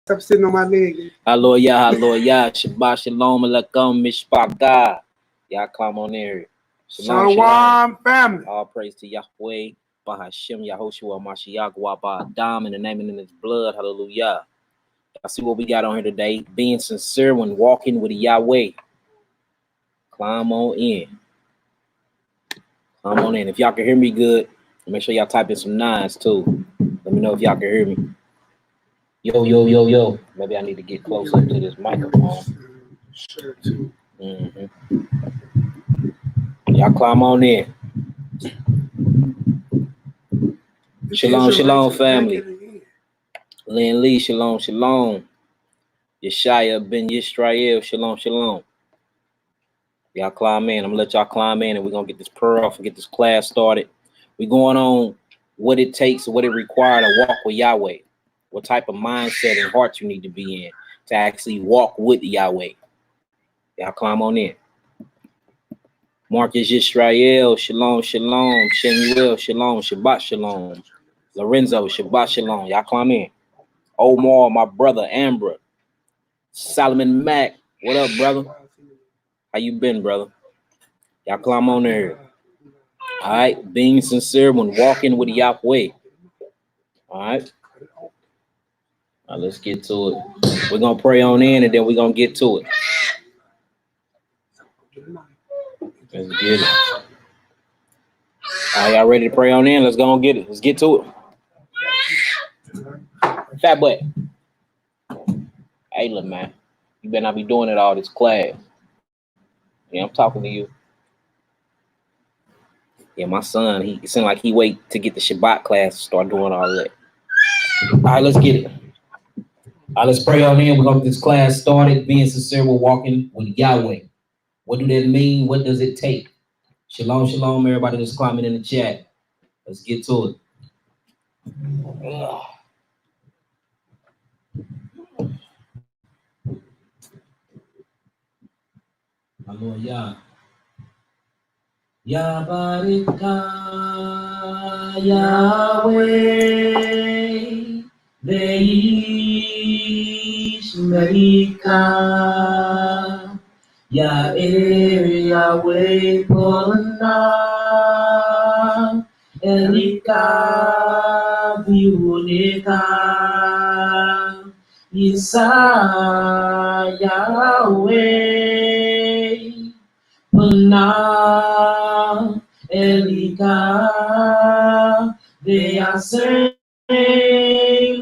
Stop sitting on my leg. Hallelujah. Shabbat shalom alaikum mishpaga. Y'all come on there. Shalom, family. All praise to Yahweh, Bahashem, Yahoshua, Mashiach, Wabadam, in the name and in his blood. Hallelujah. I see what we got on here today. Being sincere when walking with Yahweh. Climb on in. Climb on in. If y'all can hear me good, make sure y'all type in some nines too. Let me know if y'all can hear me. Yo. Maybe I need to get closer to this microphone. Sure, too. Y'all climb on in. Shalom, family. Lynn Lee, shalom. Yeshaya Ben Yisrael, shalom. Y'all climb in. I'm gonna let y'all climb in and we're gonna get this prayer off and get this class started. We're going on what it takes and what it requires to walk with Yahweh. What type of mindset and heart you need to be in to actually walk with Yahweh. Y'all climb on in. Marcus Yisrael, shalom. Shemuel, shalom. Shabbat shalom. Lorenzo, Shabbat shalom. Y'all climb in. Omar, my brother, Ambra. Solomon Mack, what up, brother? How you been, brother? Y'all climb on there. All right, being sincere when walking with Yahweh. All right. All right, let's get to it. We're gonna pray on in and then we're gonna get to it. Let's get it. All right, y'all ready to pray on in? Let's go and get it. Let's get to it. Fat butt. Hey, look, man. You better not be doing it all this class. Yeah, I'm talking to you. Yeah, my son, he seemed like he wait to get the Shabbat class to start doing all that. All right, let's get it. All right, let's pray on in. We're going to get this class started. Being sincere, we're walking with Yahweh. What do that mean? What does it take? Shalom, everybody that's climbing in the chat. Let's get to it. Hallelujah. Yabarika Yahweh Veish Merika Yahweh Polna Elika Viunika Isa Yahweh Polna Elika Ve'asem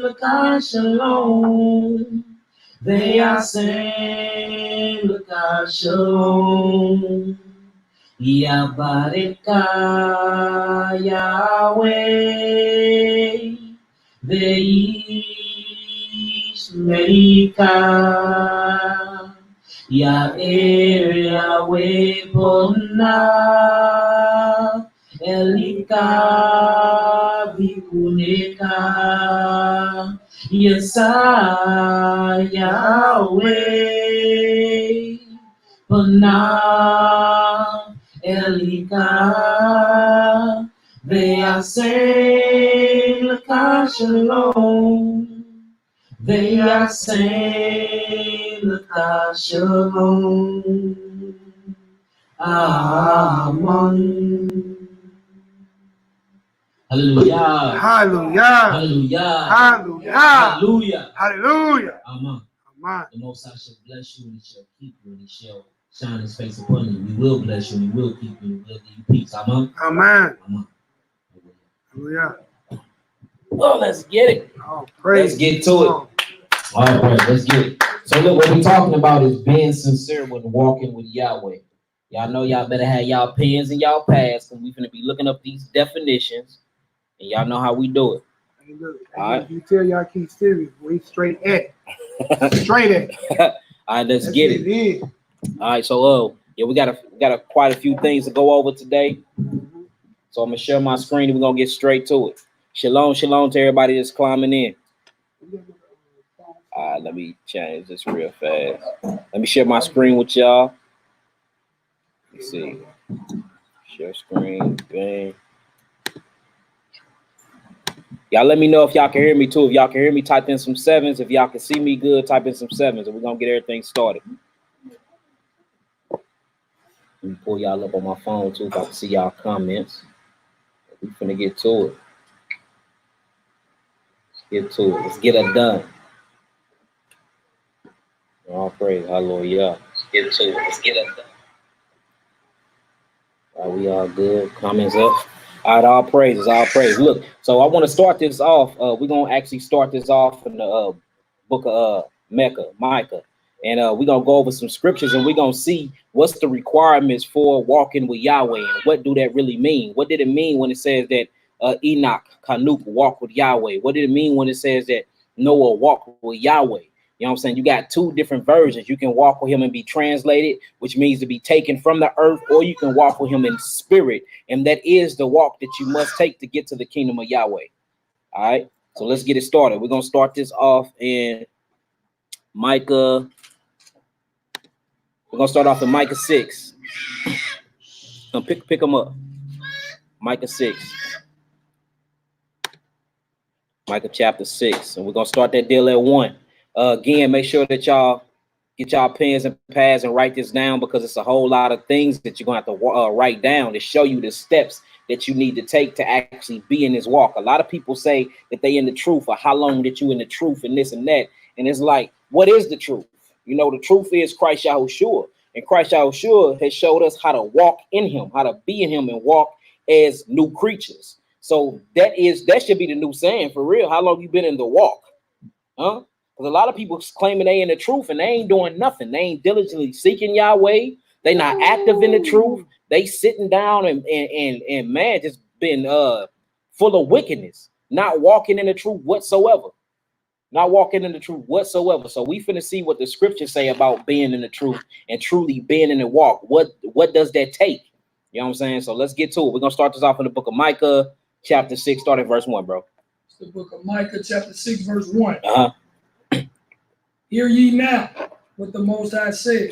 Laka Shalom Ve'asem Laka Shalom Yabareka Yahweh Ve'ish Merika Yahweh Pona Elika Vikuneka Yesa Yahweh Pona Elika Ve'asem Laka Shalom Ve'asem Laka Shalom. Amen. Hallelujah. Amen. The Most High shall bless you and he shall keep you and he shall shine his face upon you. We will bless you and we will keep you and we will give you peace. Amen. Hallelujah. Well, let's get it. Let's get to it. All right, let's get it. So look, what we're talking about is being sincere when walking with Yahweh. Y'all know y'all better have y'all pens and y'all pads because we're going to be looking up these definitions and y'all know how we do it. Hey, look, all right. You tell y'all keep serious. We straight at it. Straight at it. All right, let's get it. All right, so yeah, we got quite a few things to go over today. So I'm gonna share my screen and we're gonna get straight to it. Shalom to everybody that's climbing in. Let me change this real fast. Let me share my screen with y'all. Let's see. Share screen, bang. Y'all let me know if y'all can hear me too. If y'all can hear me, type in some sevens. If y'all can see me good, type in some sevens, and we're gonna get everything started. Let me pull y'all up on my phone too if I can see y'all comments. We finna get to it. Let's get to it. Let's get it done. All praise, hallelujah. Let's get to it. Let's get it done. Are we all good? Comments up. All right, all praises, all praise. Look, so I want to start this off. We're gonna actually start this off in the book of Micah, and we're gonna go over some scriptures, and we're gonna see what's the requirements for walking with Yahweh, and what do that really mean? What did it mean when it says that Enoch, Canuk walked with Yahweh? What did it mean when it says that Noah walked with Yahweh? You know what I'm saying? You got two different versions. You can walk with him and be translated, which means to be taken from the earth, or you can walk with him in spirit. And that is the walk that you must take to get to the kingdom of Yahweh. All right. So let's get it started. We're going to start this off in Micah. We're going to start off in Micah 6. Pick them up. Micah 6. Micah chapter 6. And we're going to start that deal at 1. Again, make sure that y'all get y'all pens and pads and write this down, because it's a whole lot of things that you're going to have to write down to show you the steps that you need to take to actually be in this walk. A lot of people say that they in the truth, or how long that you in the truth, and this and that. And it's like, what is the truth? You know, the truth is Christ Yahushua. And Christ Yahushua has showed us how to walk in him, how to be in him and walk as new creatures. So that should be the new saying for real. How long you been in the walk? Huh? Because a lot of people claiming they in the truth and they ain't doing nothing. They ain't diligently seeking Yahweh. They not active in the truth. They sitting down and man, just been full of wickedness, not walking in the truth whatsoever. Not walking in the truth whatsoever. So we finna see what the scriptures say about being in the truth and truly being in the walk. What does that take? You know what I'm saying? So let's get to it. We're gonna start this off in the book of Micah, chapter 6, starting verse 1, bro. It's the book of Micah, chapter 6, verse 1. Hear ye now what the Most High said.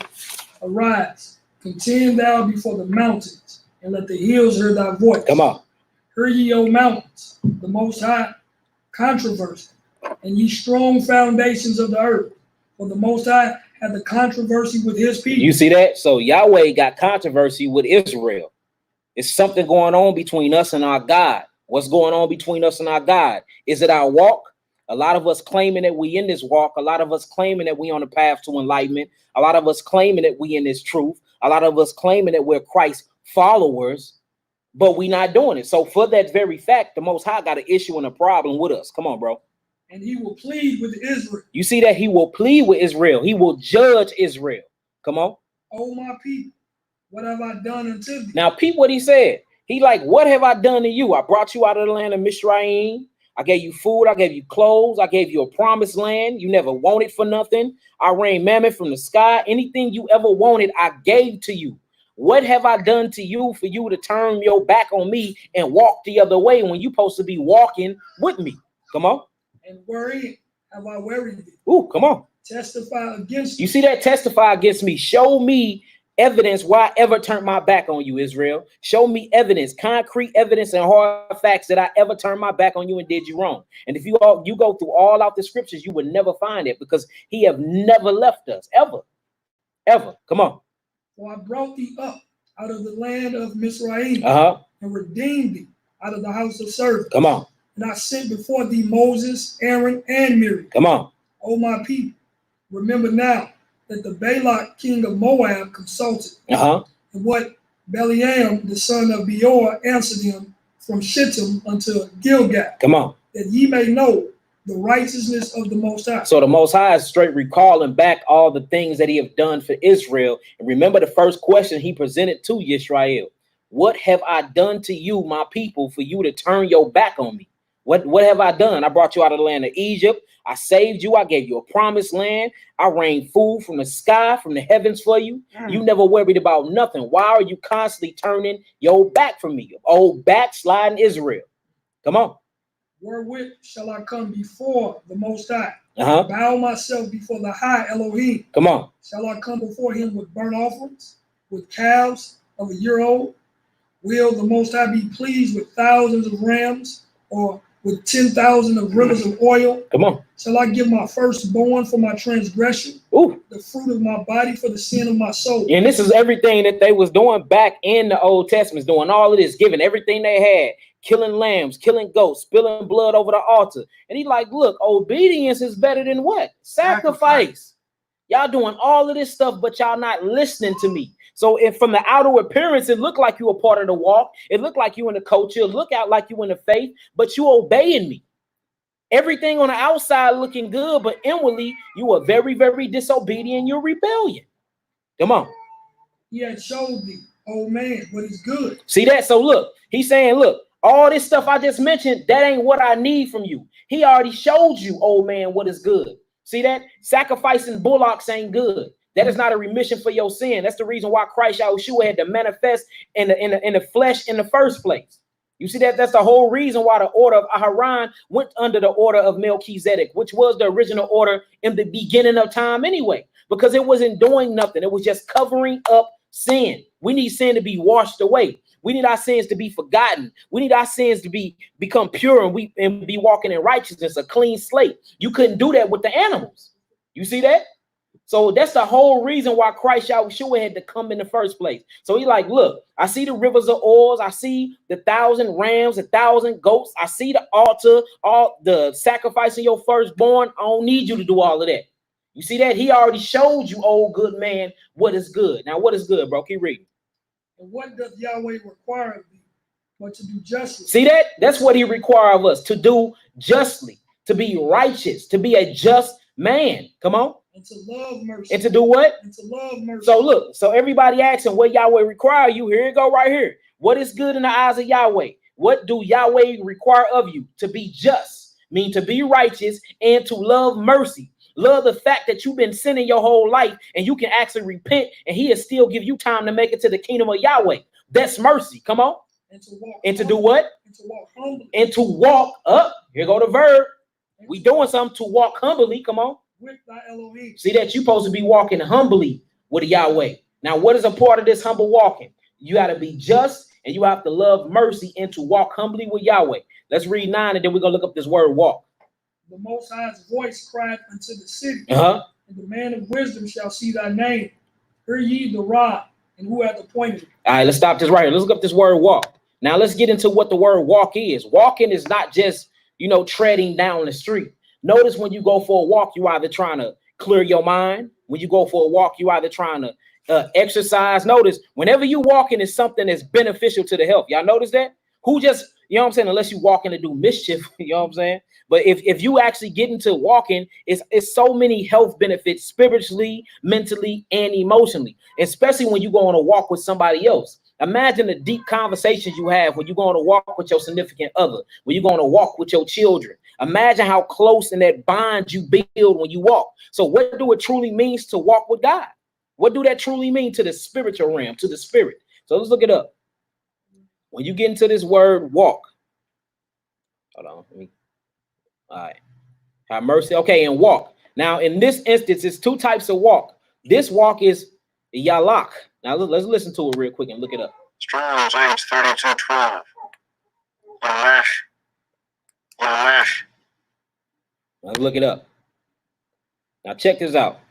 Arise, contend thou before the mountains, and let the hills hear thy voice. Come on. Hear ye, O mountains, the Most High controversy, and ye strong foundations of the earth. For the Most High had the controversy with his people. You see that? So Yahweh got controversy with Israel. It's something going on between us and our God. What's going on between us and our God? Is it our walk? A lot of us claiming that we in this walk. A lot of us claiming that we on the path to enlightenment. A lot of us claiming that we in this truth. A lot of us claiming that we're Christ followers, but we not doing it. So for that very fact, the Most High got an issue and a problem with us. Come on, bro. And he will plead with Israel. You see that? He will plead with Israel. He will judge Israel. Come on. Oh, my people, what have I done unto thee? Now, peep what he said. He like, what have I done to you? I brought you out of the land of Mizraim. I gave you food. I gave you clothes. I gave you a promised land. You never wanted for nothing. I rained manna from the sky. Anything you ever wanted, I gave to you. What have I done to you for you to turn your back on me and walk the other way when you're supposed to be walking with me? Come on. And wherein have I wearied thee? Ooh, come on. Testify against you. See that? Testify against me. Show me evidence why I ever turned my back on you, Israel. Show me evidence, concrete evidence and hard facts that I ever turned my back on you and did you wrong. And if you go through all out the scriptures, you would never find it, because he have never left us, ever. Come on. For I brought thee up out of the land of Mizraim and redeemed thee out of the house of servants. Come on. And I sent before thee Moses, Aaron, and Miriam. Come on. O my people, remember now that the Balak king of Moab consulted, and what Balaam the son of Beor answered him from Shittim unto Gilgal. Come on. That ye may know the righteousness of the Most High. So the Most High is straight recalling back all the things that he have done for Israel. And remember the first question he presented to Yisrael. What have I done to you, my people, for you to turn your back on me? What have I done? I brought you out of the land of Egypt. I saved you. I gave you a promised land. I rained food from the sky, from the heavens for you. You never worried about nothing. Why are you constantly turning your back from me? Old backsliding Israel. Come on. Wherewith shall I come before the Most High? Bow myself before the high Elohim. Come on. Shall I come before him with burnt offerings, with calves of a year old? Will the Most High be pleased with thousands of rams, or with 10,000 of rivers of oil? Come on. Shall I give my firstborn for my transgression? Ooh. The fruit of my body for the sin of my soul. And this is everything that they was doing back in the Old Testament, doing all of this, giving everything they had, killing lambs, killing goats, spilling blood over the altar. And he's like, look, obedience is better than what? Sacrifice. Y'all doing all of this stuff, but y'all not listening to me. So if from the outer appearance, it looked like you were part of the walk. It looked like you in the culture. It looked out like you in the faith, but you obeying me. Everything on the outside looking good, but inwardly, you are very, very disobedient. You're rebellion. Come on. He had showed thee, old man, what is good. See that? So look, he's saying, look, all this stuff I just mentioned, that ain't what I need from you. He already showed you, old man, what is good. See that? Sacrificing bullocks ain't good. That is not a remission for your sin. That's the reason why Christ Yahushua had to manifest in the flesh in the first place. You see that? That's the whole reason why the order of Aharon went under the order of Melchizedek, which was the original order in the beginning of time anyway, because it wasn't doing nothing. It was just covering up sin. We need sin to be washed away. We need our sins to be forgotten. We need our sins to become pure and be walking in righteousness, a clean slate. You couldn't do that with the animals. You see that? So that's the whole reason why Christ Yahushua had to come in the first place. So he's like, look, I see the rivers of oils. I see the 1,000 rams, 1,000 goats. I see the altar, all the sacrificing your firstborn. I don't need you to do all of that. You see that? He already showed you, old good man, what is good. Now, what is good, bro? Keep reading. And what doth Yahweh require of thee, but to do justly? See that? That's what he requires of us, to do justly, to be righteous, to be a just man. Come on. And to love mercy. And to do what? And to love mercy. So look, so everybody asking what Yahweh require you. Here you go right here. What is good in the eyes of Yahweh? What do Yahweh require of you? To be just, mean to be righteous, and to love mercy. Love the fact that you've been sinning your whole life and you can actually repent and he will still give you time to make it to the kingdom of Yahweh. That's mercy. Come on. And to walk and to do what? And to walk humbly. And to walk up. Here go the verb. We doing something, to walk humbly. Come on. With thy Elohim. See that? You're supposed to be walking humbly with Yahweh. Now, what is a part of this humble walking? You got to be just and you have to love mercy and to walk humbly with Yahweh. Let's read 9 and then we're going to look up this word walk. The Most High's voice cried unto the city, and the man of wisdom shall see thy name. Hear ye the rod, and who hath appointed it? All right, let's stop this right here. Let's look up this word walk. Now, let's get into what the word walk is. Walking is not just, treading down the street. Notice when you go for a walk, you either trying to clear your mind. When you go for a walk, you either trying to exercise. Notice whenever you walking is something that's beneficial to the health. Y'all notice that? Who just, what I'm saying, unless you walking to do mischief, you know what I'm saying? But if you actually get into walking, it's so many health benefits spiritually, mentally, and emotionally, especially when you go on a walk with somebody else. Imagine the deep conversations you have when you go on a walk with your significant other, when you go on a walk with your children. Imagine how close in that bond you build when you walk. So what do it truly means to walk with God? What do that truly mean to the spiritual realm, to the spirit? So let's look it up. When you get into this word walk, hold on, all right, have mercy. Okay, and walk. Now, in this instance, it's two types of walk. This walk is Yalak. Now, let's listen to it real quick and look it up. Strong's James 32:12. Yahash. Let's look it up. Now, check this out.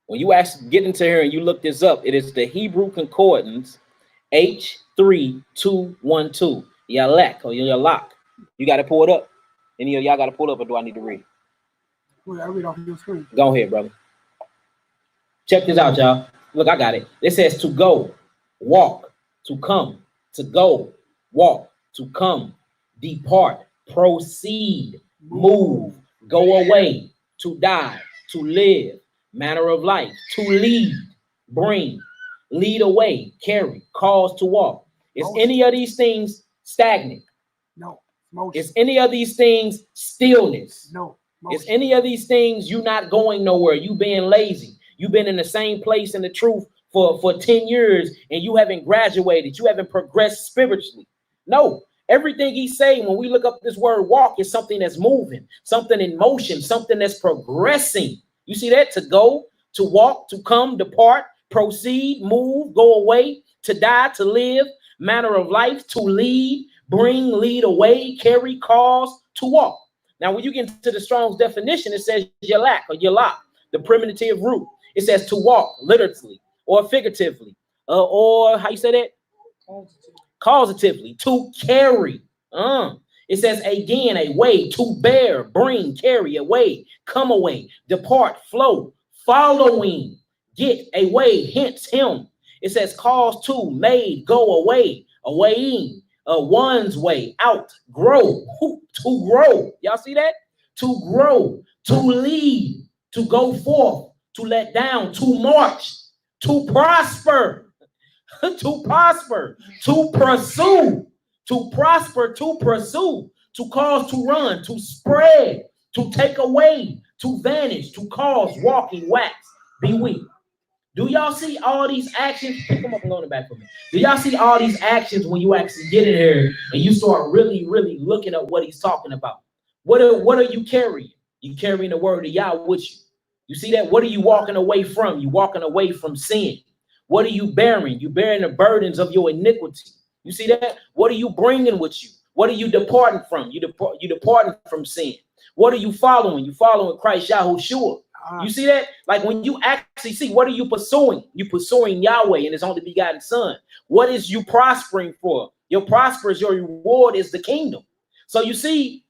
When you actually get into here and you look this up, it is the Hebrew concordance H3212. Yalak or Yalak. You got to pull it up. Any of y'all got to pull up, or do I need to read? Well, I read off your screen. Go ahead, brother. Check this out, y'all. Look, I got it. It says to go, walk, to come, to go, walk, to come, depart, proceed, move, go away, to die, to live, manner of life, to lead, bring, lead away, carry, cause to walk. Is any of these things stagnant? No. Motion. Is any of these things stillness? No. Is any of these things you not going nowhere? You being lazy. You've been in the same place in the truth for 10 years and you haven't graduated. You haven't progressed spiritually. No. Everything he's saying when we look up this word walk is something that's moving, something in motion, something that's progressing. You see that? To go, to walk, to come, depart, proceed, move, go away, to die, to live, manner of life, to lead, bring, lead away, carry, cause, to walk. Now, when you get into the Strong's definition, it says yalak or yalak, the primitive root. It says to walk, literally or figuratively, or how you say that? Causatively, to carry. It says again, a way, to bear, bring, carry, away, come away, depart, flow, following, get, away, hence, him. It says cause to, made, go away, awaying, one's way, out, grow, to grow. Y'all see that? To grow, to lead, to go forth, to let down, to march, to prosper, to prosper, to pursue, to prosper, to pursue, to cause to run, to spread, to take away, to vanish, to cause, walking, wax, be weak. Do y'all see all these actions? Come up and go in the back for me. Do y'all see all these actions when you actually get in here and you start really looking at what he's talking about? What are you carrying? You carrying the word of Yah with you. You see that? What are you walking away from? You walking away from sin. What are you bearing? You bearing the burdens of your iniquity. You see that? What are you bringing with you? What are you departing from? You departing from sin. What are you following? You following Christ Yahushua. You see that? Like when you actually see, what are you pursuing? You pursuing Yahweh and his only begotten son. What is you prospering for? Your reward is the kingdom. So you see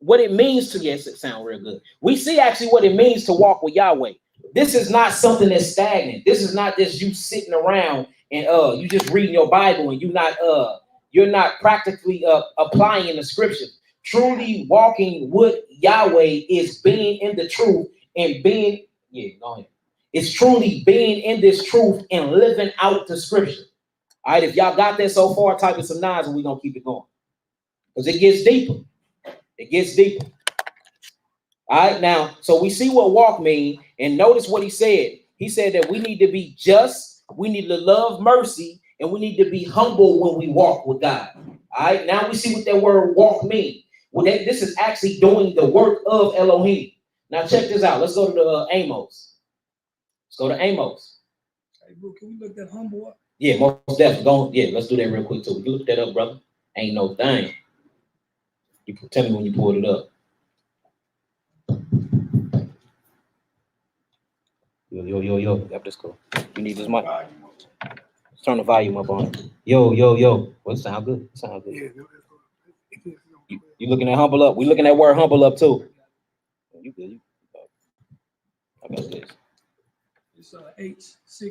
what it means to, yes, it sounds real good. We see actually what it means to walk with Yahweh. This is not something that's stagnant. This is not just you sitting around and you just reading your Bible and you're not practically applying the scripture. Truly walking with Yahweh is being in the truth and being, go ahead. It's truly being in this truth and living out the scripture. All right, if y'all got that so far, type in some nines and we're gonna keep it going. Because it gets deeper. It gets deeper. All right, now, so we see what walk means, and notice what he said. He said that we need to be just, we need to love mercy, and we need to be humble when we walk with God. All right, now we see what that word walk means. Well, this is actually doing the work of Elohim. Now check this out. Let's go to Amos. Let's go to Amos. Hey, bro, can we look that humble up? Yeah, most definitely. Let's do that real quick too. We can look that up, brother. Ain't no thing. You can tell me when you pulled it up. Yo. Yep, that's cool. You need this mic. Let's turn the volume up on it. Yo. Well, it sound good. It sound good. You looking at humble up? We looking at word humble up too. You good? I got this. It's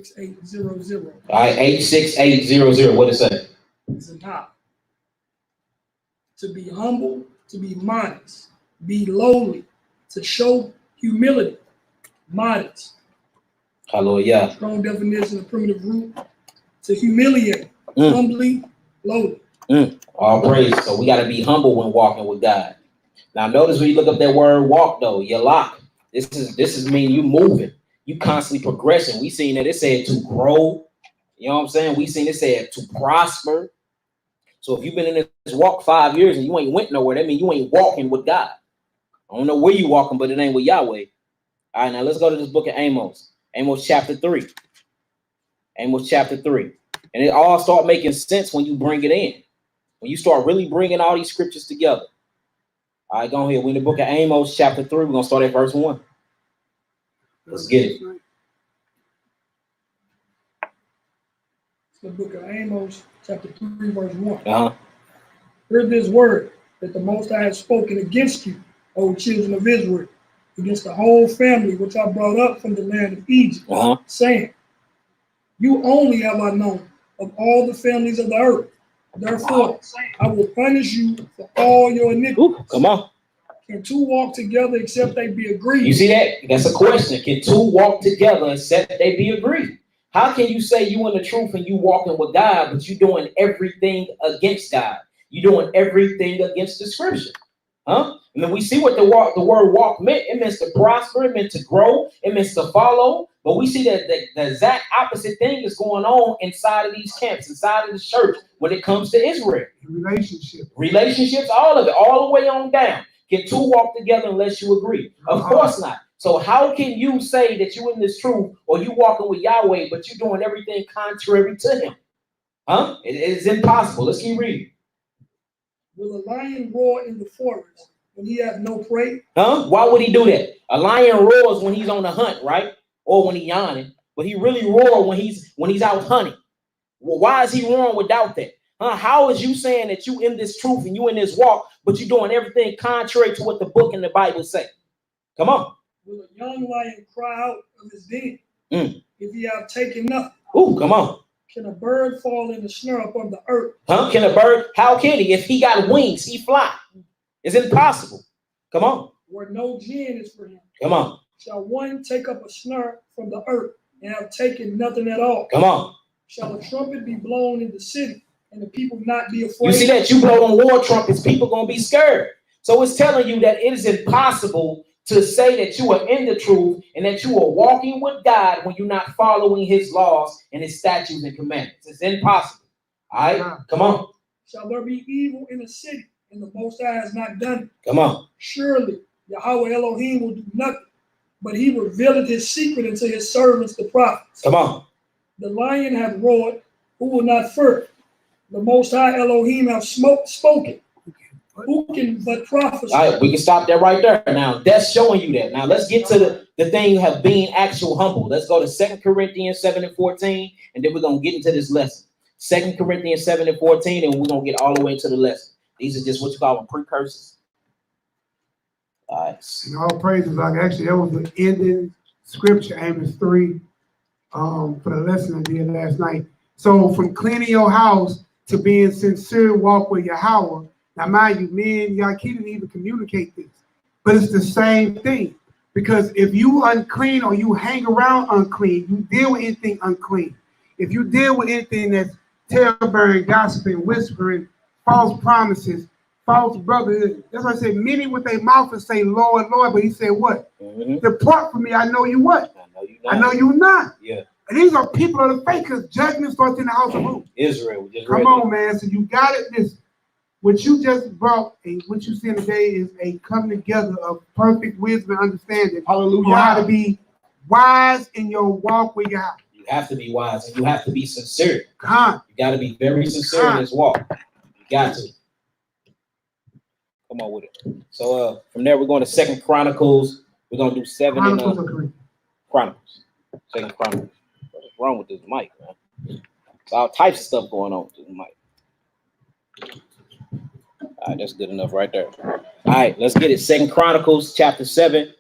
H6800. All right, 86800. What it say? It's a top. To be humble, to be modest, be lowly, to show humility, modest. Hallelujah. Strong definition of primitive root. To humiliate, humbly, lowly. All praise. So we got to be humble when walking with God. Now notice when you look up that word walk though, yalak. This is mean you moving, you constantly progressing. We seen that it said to grow. You know what I'm saying? We seen it said to prosper. So if you've been in this walk 5 years and you ain't went nowhere, that means you ain't walking with God. I don't know where you walking, but it ain't with Yahweh. All right, now let's go to this book of Amos. Amos chapter 3. Amos chapter 3. And it all start making sense when you bring it in. When you start really bringing all these scriptures together. All right, go ahead. We're in the book of Amos chapter 3. We're going to start at verse 1. Let's get it. It's the book of Amos chapter 3, verse 1. Uh-huh. Hear this word that the Most High has spoken against you, O children of Israel, against the whole family which I brought up from the land of Egypt, saying, you only have I known of all the families of the earth. Therefore, I will punish you for all your iniquities. Come on. Can two walk together except they be agreed? You see that? That's a question. Can two walk together except they be agreed? How can you say you in the truth and you walking with God, but you doing everything against God? You doing everything against the scripture. Huh? And then we see what the word walk meant. It meant to prosper, it meant to grow, it meant to follow. But we see that the exact opposite thing is going on inside of these camps, inside of the church when it comes to Israel. Relationships, all of it, all the way on down. Can two walk together unless you agree? Of course not. So how can you say that you in this truth or you walking with Yahweh, but you're doing everything contrary to him? Huh? It is impossible. Let's keep reading. Will a lion roar in the forest when he has no prey? Huh? Why would he do that? A lion roars when he's on the hunt, right? Or when he's yawning, but he really roars when he's out hunting. Well, why is he roaring without that? Huh? How is you saying that you in this truth and you in this walk, but you're doing everything contrary to what the book and the Bible say? Come on. Will a young lion cry out of his den if he have taken nothing? Ooh, come on. Can a bird fall in the snare upon the earth? Huh? Can a bird? How can he? If he got wings, he fly. It's impossible. Come on. Where no gin is for him. Come on. Shall one take up a snare from the earth and have taken nothing at all? Come on. Shall a trumpet be blown in the city and the people not be afraid? You see that? You blow on war trumpets, people going to be scared. So it's telling you that it is impossible to say that you are in the truth and that you are walking with God when you're not following his laws and his statutes and commandments. It's impossible. All right? Come on. Shall there be evil in the city and the Most High has not done it? Come on. Surely Yahweh Elohim will do nothing, but he revealed his secret unto his servants, the prophets. Come on. The lion hath roared, who will not fear? The Most High Elohim have spoken. Who can but prophesy? All right, we can stop that right there. Now, that's showing you that. Now, let's get to the thing of being actual humble. Let's go to 2 Corinthians 7 and 14, and then we're going to get into this lesson. 2 Corinthians 7 and 14, and we're going to get all the way to the lesson. These are just what you call them precursors. All right. And all praises, like actually, that was the ending scripture, Amos 3, for the lesson I did last night. So from cleaning your house to being sincere walk with YAHWEH. Now, mind you, me and Yaki didn't even communicate this, but it's the same thing. Because if you unclean or you hang around unclean, you deal with anything unclean. If you deal with anything that's tale-bearing, gossiping, whispering, false promises, false brotherhood, that's why I said many with their mouth and say, Lord, Lord, but he said what? Depart from me, I know you what? I know you not. Yeah. And these are people of the faith, because judgment starts in the house of who? Israel. Come on, man. So you got it. This. What you just brought and what you see today is a coming together of perfect wisdom and understanding. Hallelujah. How to be wise in your walk with God. You have to be wise and you have to be sincere. God. You got to be very sincere in this walk. You got to. Come on with it. So from there, we're going to 2 Chronicles. We're going to do 7 Chronicles. Chronicles. 2 Chronicles. What's wrong with this mic, man? There's all types of stuff going on with this mic. All right, that's good enough right there. All right, let's get it. 2 Chronicles chapter 7,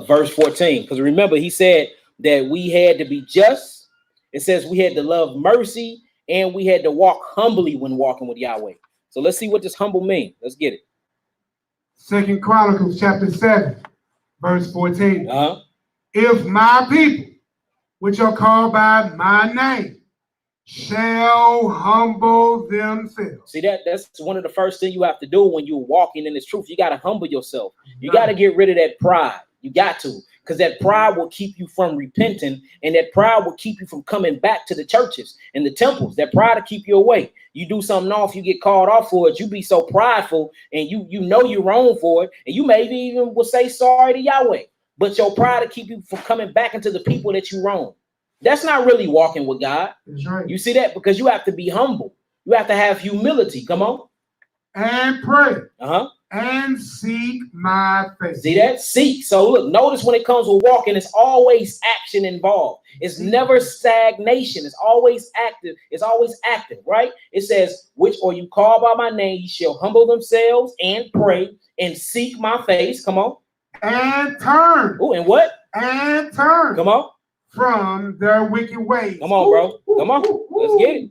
verse 14. Because remember, he said that we had to be just. It says we had to love mercy and we had to walk humbly when walking with Yahweh. So let's see what this humble means. Let's get it. 2 Chronicles chapter 7, verse 14. If my people, which are called by my name, shall humble themselves. See, that's one of the first things you have to do when you're walking in this truth. You got to humble yourself. You got to get rid of that pride. You got to, because that pride will keep you from repenting, and that pride will keep you from coming back to the churches and the temples. That pride will keep you away. You do something off, you get called off for it. You be so prideful, and you know you're wrong for it, and you maybe even will say sorry to Yahweh. But your pride will keep you from coming back into the people that you wrong. That's not really walking with God. That's right. You see that? Because you have to be humble. You have to have humility. Come on. And pray. And seek my face. See that? Seek. So look, notice when it comes with walking, it's always action involved. It's never stagnation. It's always active. It's always active, right? It says, which or you call by my name, ye shall humble themselves and pray and seek my face. Come on. And turn. Oh, and what? And turn. Come on. From their wicked ways. Come on, bro. Come on. Let's get it.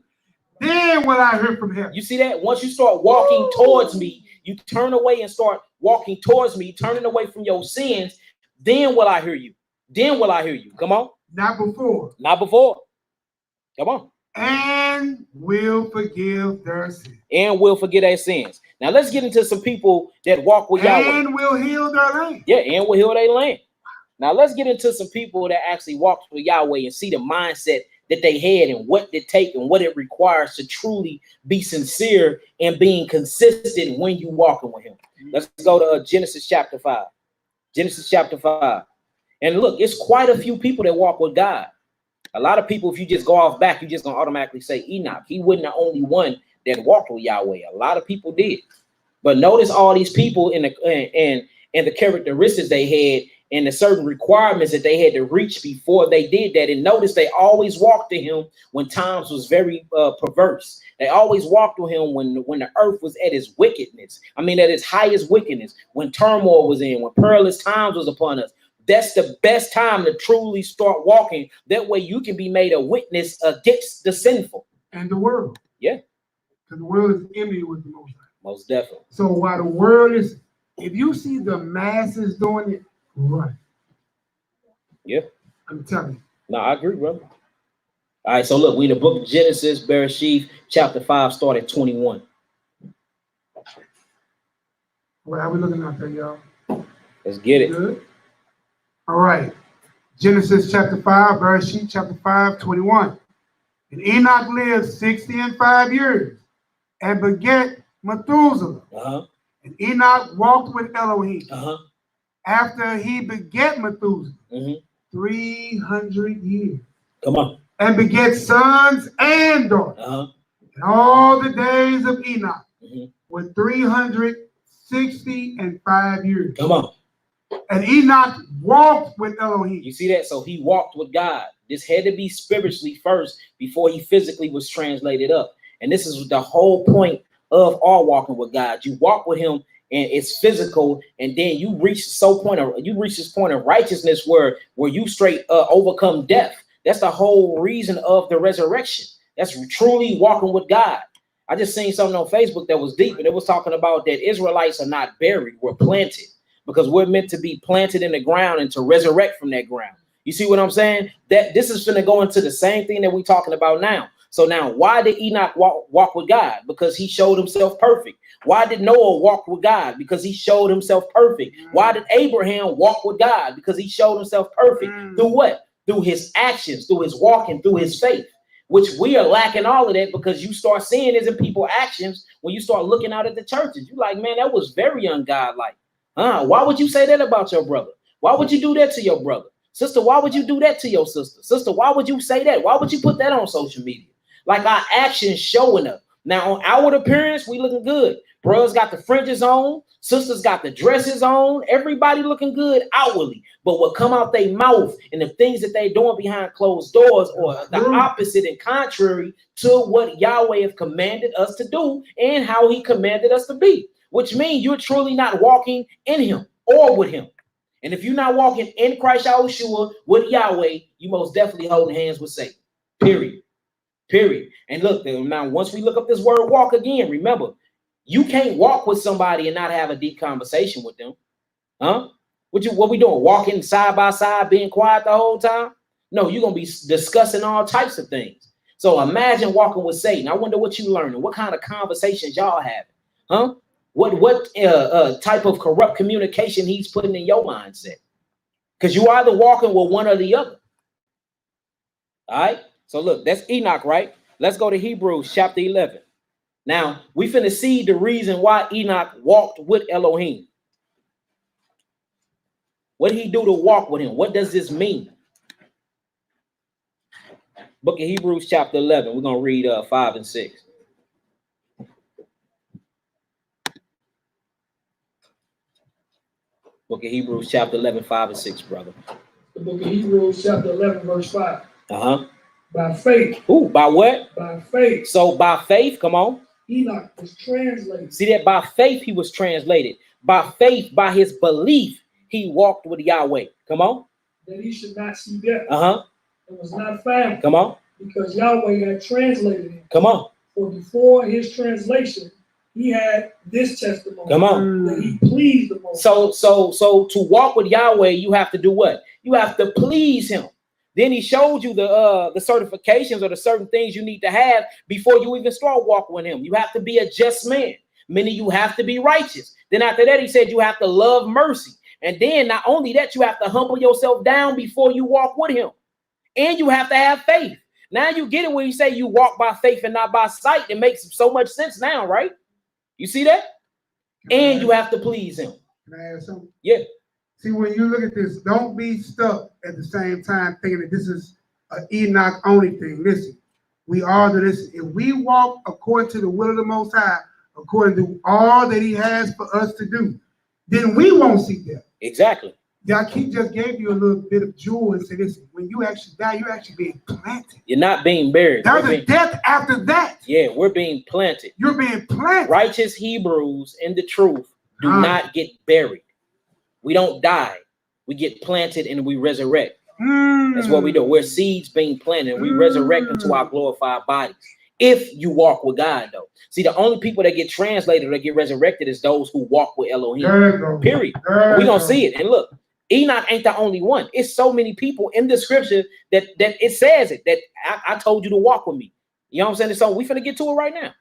Then will I hear from him. You see that? Once you start walking towards me, you turn away and start walking towards me, turning away from your sins, then will I hear you. Then will I hear you. Come on. Not before. Not before. Come on. And will forgive their sins. And will forgive their sins. Now let's get into some people that walk with Yahweh. And will heal their land. Yeah, and will heal their land. Now let's get into some people that actually walk with Yahweh and see the mindset that they had and what it takes and what it requires to truly be sincere and being consistent when you walking with him. Let's go to Genesis chapter 5. Genesis chapter 5. And look, it's quite a few people that walk with God. A lot of people, if you just go off back, you're just going to automatically say Enoch. He wasn't the only one that walked with Yahweh. A lot of people did. But notice all these people in the characteristics they had and the certain requirements that they had to reach before they did that. And notice they always walked to him when times was very perverse. They always walked to him when the earth was at its wickedness. I mean, at its highest wickedness, when turmoil was in, when perilous times was upon us. That's the best time to truly start walking. That way you can be made a witness against the sinful. And the world. Yeah. Because the world is enemy with the Most High. Most definitely. So while the world is, if you see the masses doing it, right. Yeah. I'm telling you. No, I agree, brother. All right, so look, we in the book of Genesis, Bereshith, chapter 5, start at 21. What are we looking at there, y'all? Let's get it. Good. All right. Genesis chapter 5, Bereshith chapter 5, 21. And Enoch lived 60 and 5 years and begat Methuselah. And Enoch walked with Elohim. After he begat Methuselah, 300 years. Come on. And begat sons and daughters. And all the days of Enoch were 360 and 5 years. Come on. And Enoch walked with Elohim. You see that? So he walked with God. This had to be spiritually first before he physically was translated up. And this is the whole point of all walking with God. You walk with him and it's physical, and then you reach this point of righteousness where you straight overcome death. That's the whole reason of the resurrection. That's truly walking with God. I just seen something on Facebook that was deep, and it was talking about that Israelites are not buried, we're planted, because we're meant to be planted in the ground and to resurrect from that ground. You see what I'm saying? That this is going to go into the same thing that we're talking about now. So now, why did Enoch walk with God? Because he showed himself perfect. Why did Noah walk with God? Because he showed himself perfect. Why did Abraham walk with God? Because he showed himself perfect. Through what? Through his actions, through his walking, through his faith, which we are lacking all of that, because you start seeing it in people's actions when you start looking out at the churches. You're like, man, that was very ungodlike. Why would you say that about your brother? Why would you do that to your brother? Sister, why would you do that to your sister? Sister, why would you say that? Why would you put that on social media? Like, our actions showing up. Now, on outward appearance, we looking good. Brothers got the fringes on. Sisters got the dresses on. Everybody looking good outwardly. But what come out their mouth and the things that they doing behind closed doors or the opposite and contrary to what Yahweh have commanded us to do and how he commanded us to be, which means you're truly not walking in him or with him. And if you're not walking in Christ Yahushua with Yahweh, you most definitely holding hands with Satan. Period. Period. And look, now once we look up this word walk again, remember, you can't walk with somebody and not have a deep conversation with them. What we doing? Walking side by side, being quiet the whole time? No, you're gonna be discussing all types of things. So imagine walking with Satan. I wonder what you learning. What kind of conversations y'all having? What type of corrupt communication he's putting in your mindset? Because you either walking with one or the other. All right. So look, that's Enoch, right? Let's go to Hebrews chapter 11. Now, we finna see the reason why Enoch walked with Elohim. What did he do to walk with him? What does this mean? Book of Hebrews chapter 11. We're going to read 5 and 6. Book of Hebrews chapter 11, 5 and 6, brother. The book of Hebrews chapter 11, verse 5. By faith. Ooh, by what? By faith. So by faith, come on. Enoch was translated. See that? By faith he was translated. By faith, by his belief, he walked with Yahweh. Come on. That he should not see death. It was not found. Come on. Because Yahweh had translated him. Come on. For before his translation, he had this testimony. Come on. That he pleased the Most. So to walk with Yahweh, you have to do what? You have to please him. Then he showed you the certifications or the certain things you need to have before you even start walking with him. You have to be a just man, meaning you have to be righteous. Then after that, he said you have to love mercy. And then not only that, you have to humble yourself down before you walk with him. And you have to have faith. Now you get it when you say you walk by faith and not by sight. It makes so much sense now, right? You see that? And you have to please him. Can I add something? Yeah. See, when you look at this, don't be stuck at the same time thinking that this is an Enoch only thing. Listen, we are to listen. If we walk according to the will of the Most High, according to all that he has for us to do, then we won't see death. Exactly. He just gave you a little bit of jewel and said, listen, when you actually die, you're actually being planted. You're not being buried. There's a death after that. Yeah, we're being planted. You're being planted. Righteous Hebrews in the truth do not get buried. We don't die. We get planted and we resurrect. That's what we do. We're seeds being planted and we resurrect into our glorified bodies. If you walk with God, though. See, the only people that get translated or get resurrected is those who walk with Elohim. Period. We're going to see it. And look, Enoch ain't the only one. It's so many people in the scripture that it says it, that I told you to walk with me. You know what I'm saying? So we finna get to it right now.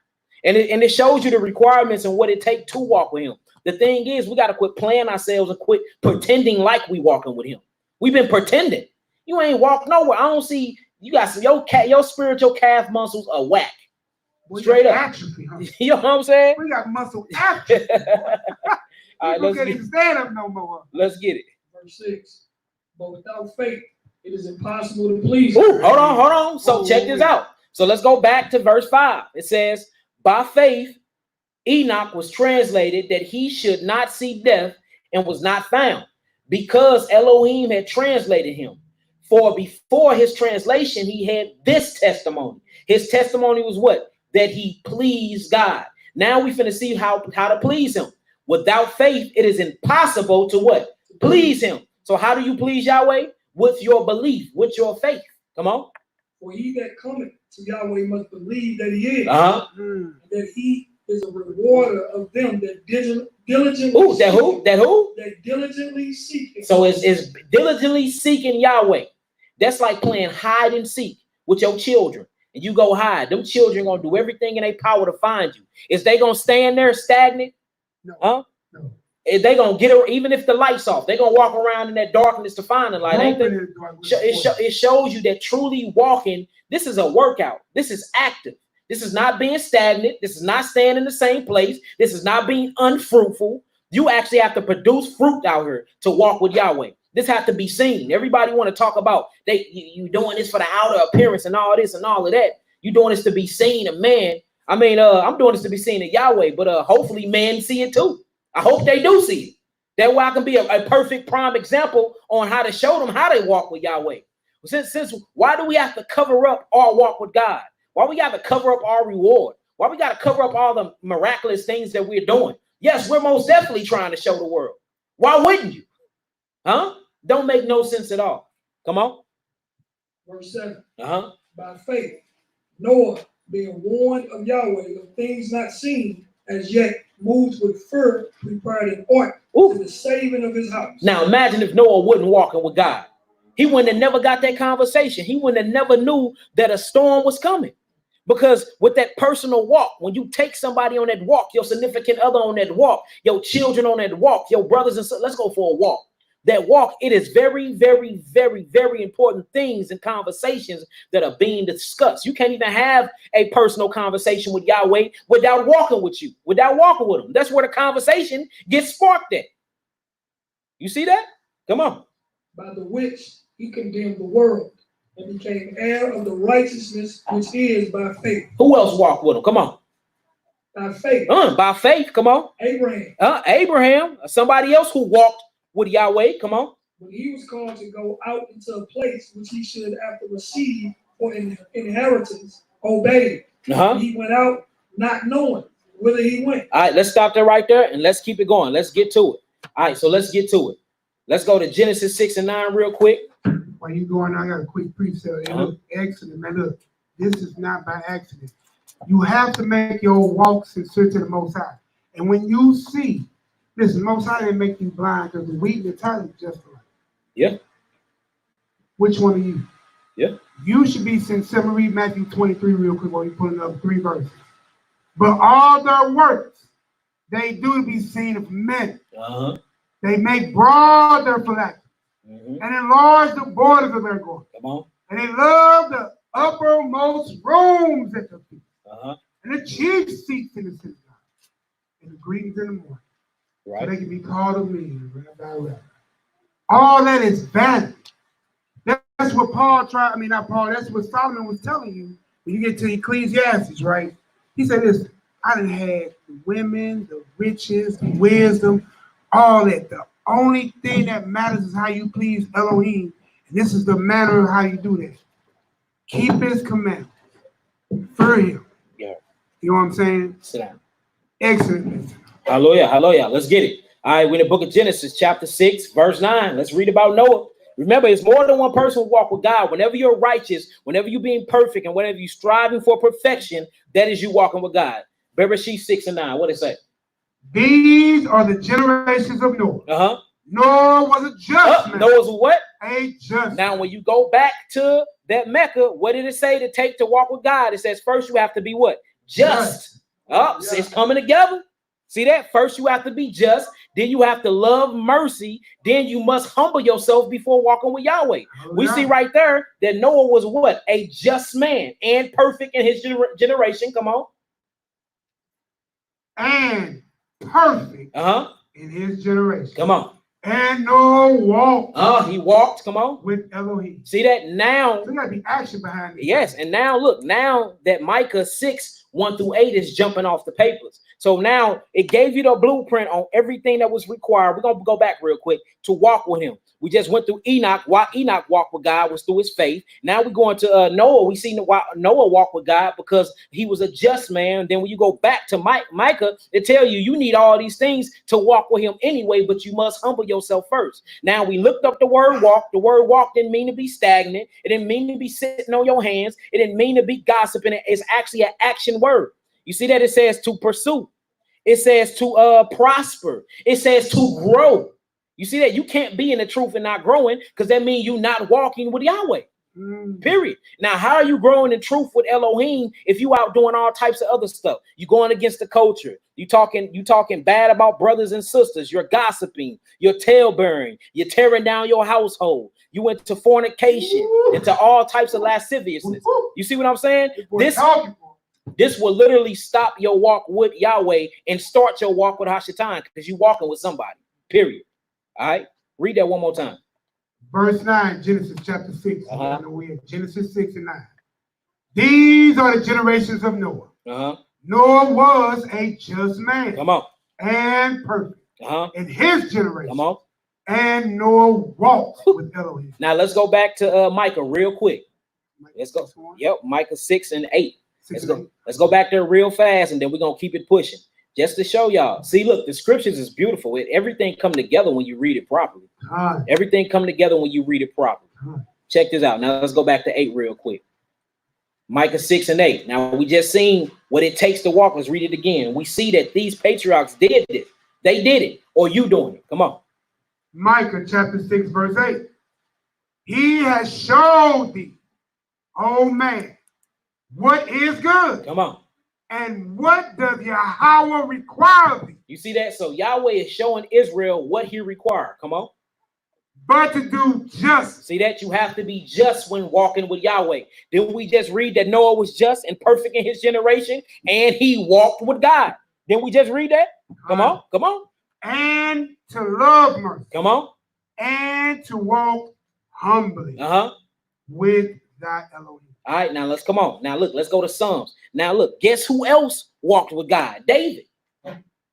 And it shows you the requirements and what it takes to walk with him. The thing is, we got to quit playing ourselves and quit pretending like we walking with him. We've been pretending. You ain't walk nowhere. I don't see you got some your spiritual calf muscles are whack. Straight up. Atrophy, huh? You know what I'm saying? We got muscle atrophy. All right, let's can't even stand up no more. Let's get it. Verse 6. But without faith, it is impossible to please. Ooh, hold on. So check this out. So let's go back to verse 5. It says, by faith, Enoch was translated that he should not see death and was not found, because Elohim had translated him. For before his translation, he had this testimony. His testimony was what? That he pleased God. Now we finna see how to please him. Without faith, it is impossible to what? Please him. So how do you please Yahweh? With your belief, with your faith. Come on. For he that cometh to Yahweh must believe that he is, that he is a rewarder of them that diligently. Ooh, that who? That who? That diligently seek him. So it's diligently seeking Yahweh. That's like playing hide and seek with your children. And you go hide. Them children gonna do everything in their power to find you. Is they gonna stand there stagnant? No. Huh? No. Is they gonna get her even if the light's off? They gonna walk around in that darkness to find the light. Ain't they? It shows you that truly walking. This is a workout. This is active. This is not being stagnant. This is not staying in the same place. This is not being unfruitful. You actually have to produce fruit out here to walk with Yahweh. This has to be seen. Everybody want to talk about you doing this for the outer appearance and all this and all of that. You doing this to be seen of man. I mean, I'm doing this to be seen of Yahweh, but hopefully men see it too. I hope they do see it. That way I can be a perfect prime example on how to show them how they walk with Yahweh. Since why do we have to cover up our walk with God? Why we got to cover up our reward? Why we got to cover up all the miraculous things that we're doing? Yes, we're most definitely trying to show the world. Why wouldn't you? Huh? Don't make no sense at all. Come on. Verse 7. By faith, Noah, being warned of Yahweh of things not seen as yet, moved with fear, prepared an ark to the saving of his house. Now imagine if Noah wasn't walking with God. He wouldn't have never got that conversation. He wouldn't have never knew that a storm was coming. Because with that personal walk, when you take somebody on that walk, your significant other on that walk, your children on that walk, your brothers and sisters, let's go for a walk. That walk, it is very, very, very, very important things and conversations that are being discussed. You can't even have a personal conversation with Yahweh without walking with you, without walking with him. That's where the conversation gets sparked at. You see that? Come on. By the which he condemned the world and became heir of the righteousness which is by faith. Who else walked with him? Come on. By faith. By faith. Come on. Abraham. Abraham. Somebody else who walked with Yahweh. Come on. When he was called to go out into a place which he should after receive for inheritance, obeyed. He went out not knowing whither he went. All right, let's stop there right there and let's keep it going. Let's get to it. All right, so let's get to it. Let's go to Genesis 6 and 9 real quick. While you going, I got a quick precept. Look, excellent, man. Look, this is not by accident. You have to make your walk sincere to the Most High. And when you see, listen, Most High didn't make you blind because the wheat and the tithe is just right. Yeah. Which one are you? Yeah. You should be sincere. Read Matthew 23 real quick while you're pulling up 3 verses. But all their works they do to be seen of men. They make broad their phylactery and enlarge the borders of their garment. Come on. And they love the uppermost rooms at the feet. And the chief seats in the synagogue. And the greetings in the morning. Right. So they can be called of me. All that is vanity. That's what that's what Solomon was telling you when you get to Ecclesiastes, right? He said, listen, I done had the women, the riches, the wisdom, all that. The only thing that matters is how you please Elohim. And this is the manner of how you do this. Keep his commandments. Fear him. Yeah. You know what I'm saying? Sit down. Excellent. Hallelujah. Hallelujah. Let's get it. All right, we're in the book of Genesis, chapter 6, verse 9. Let's read about Noah. Remember, it's more than one person who walk with God. Whenever you're righteous, whenever you're being perfect, and whenever you're striving for perfection, that is you walking with God. Bereshit 6 and 9. What it say? These are the generations of Noah. Uh-huh. Noah was a just man. Noah's a what? A just. Now, when you go back to that Mecca, what did it say to take to walk with God? It says first you have to be what? Just. So it's coming together. See that? First you have to be just. Then you have to love mercy. Then you must humble yourself before walking with Yahweh. We see right there that Noah was what? A just man and perfect in his generation. Come on. And perfect in his generation. Come on. And Noah walked. He walked. Come on. With Elohim. See that now? There gotta be action behind it. Yes. And now look, now that Micah 6, 1 through 8 is jumping off the papers. So now it gave you the blueprint on everything that was required. We're going to go back real quick to walk with him. We just went through Enoch. Why Enoch walked with God was through his faith. Now we're going to Noah. We see why Noah walked with God because he was a just man. Then when you go back to Micah, it tell you need all these things to walk with him anyway, but you must humble yourself first. Now we looked up the word walk. The word walk didn't mean to be stagnant. It didn't mean to be sitting on your hands. It didn't mean to be gossiping. It's actually an action word. You see that it says to pursue. It says to prosper. It says to grow. You see that? You can't be in the truth and not growing because that means you're not walking with Yahweh. Period. Now, how are you growing in truth with Elohim if you out doing all types of other stuff? You're going against the culture. You talking bad about brothers and sisters. You're gossiping. You're tale-bearing. You're tearing down your household. You went to fornication, into all types of lasciviousness. You see what I'm saying? This will literally stop your walk with Yahweh and start your walk with Hashatan because you're walking with somebody, period. All right? Read that one more time. Verse 9, Genesis chapter 6. We're at Genesis 6 and 9. These are the generations of Noah. Noah was a just man. Come on. And perfect. In his generation. Come on. And Noah walked with Elohim. Now let's go back to Micah real quick. Let's go. Yep, Micah 6 and 8. Let's go back there real fast, and then we're gonna keep it pushing just to show y'all. See, look, the scriptures is beautiful. Everything come together when you read it properly. Everything come together when you read it properly. Check this out. Now let's go back to 8 real quick. Micah 6 and 8. Now we just seen what it takes to walk. Let's read it again. We see that these patriarchs did it. They did it, or you doing it. Come on. Micah chapter 6 verse 8. He has showed thee, oh man, what is good. Come on. And what does Yahweh require of thee? You see that? So Yahweh is showing Israel what he required. Come on. But to do just. See that? You have to be just when walking with Yahweh. Didn't we just read that Noah was just and perfect in his generation and he walked with God? Didn't we just read that? Come on. Come on. And to love mercy. Come on. And to walk humbly. With thy Elohim. All right, now let's come on. Now look, let's go to Psalms. Now look, guess who else walked with God? David.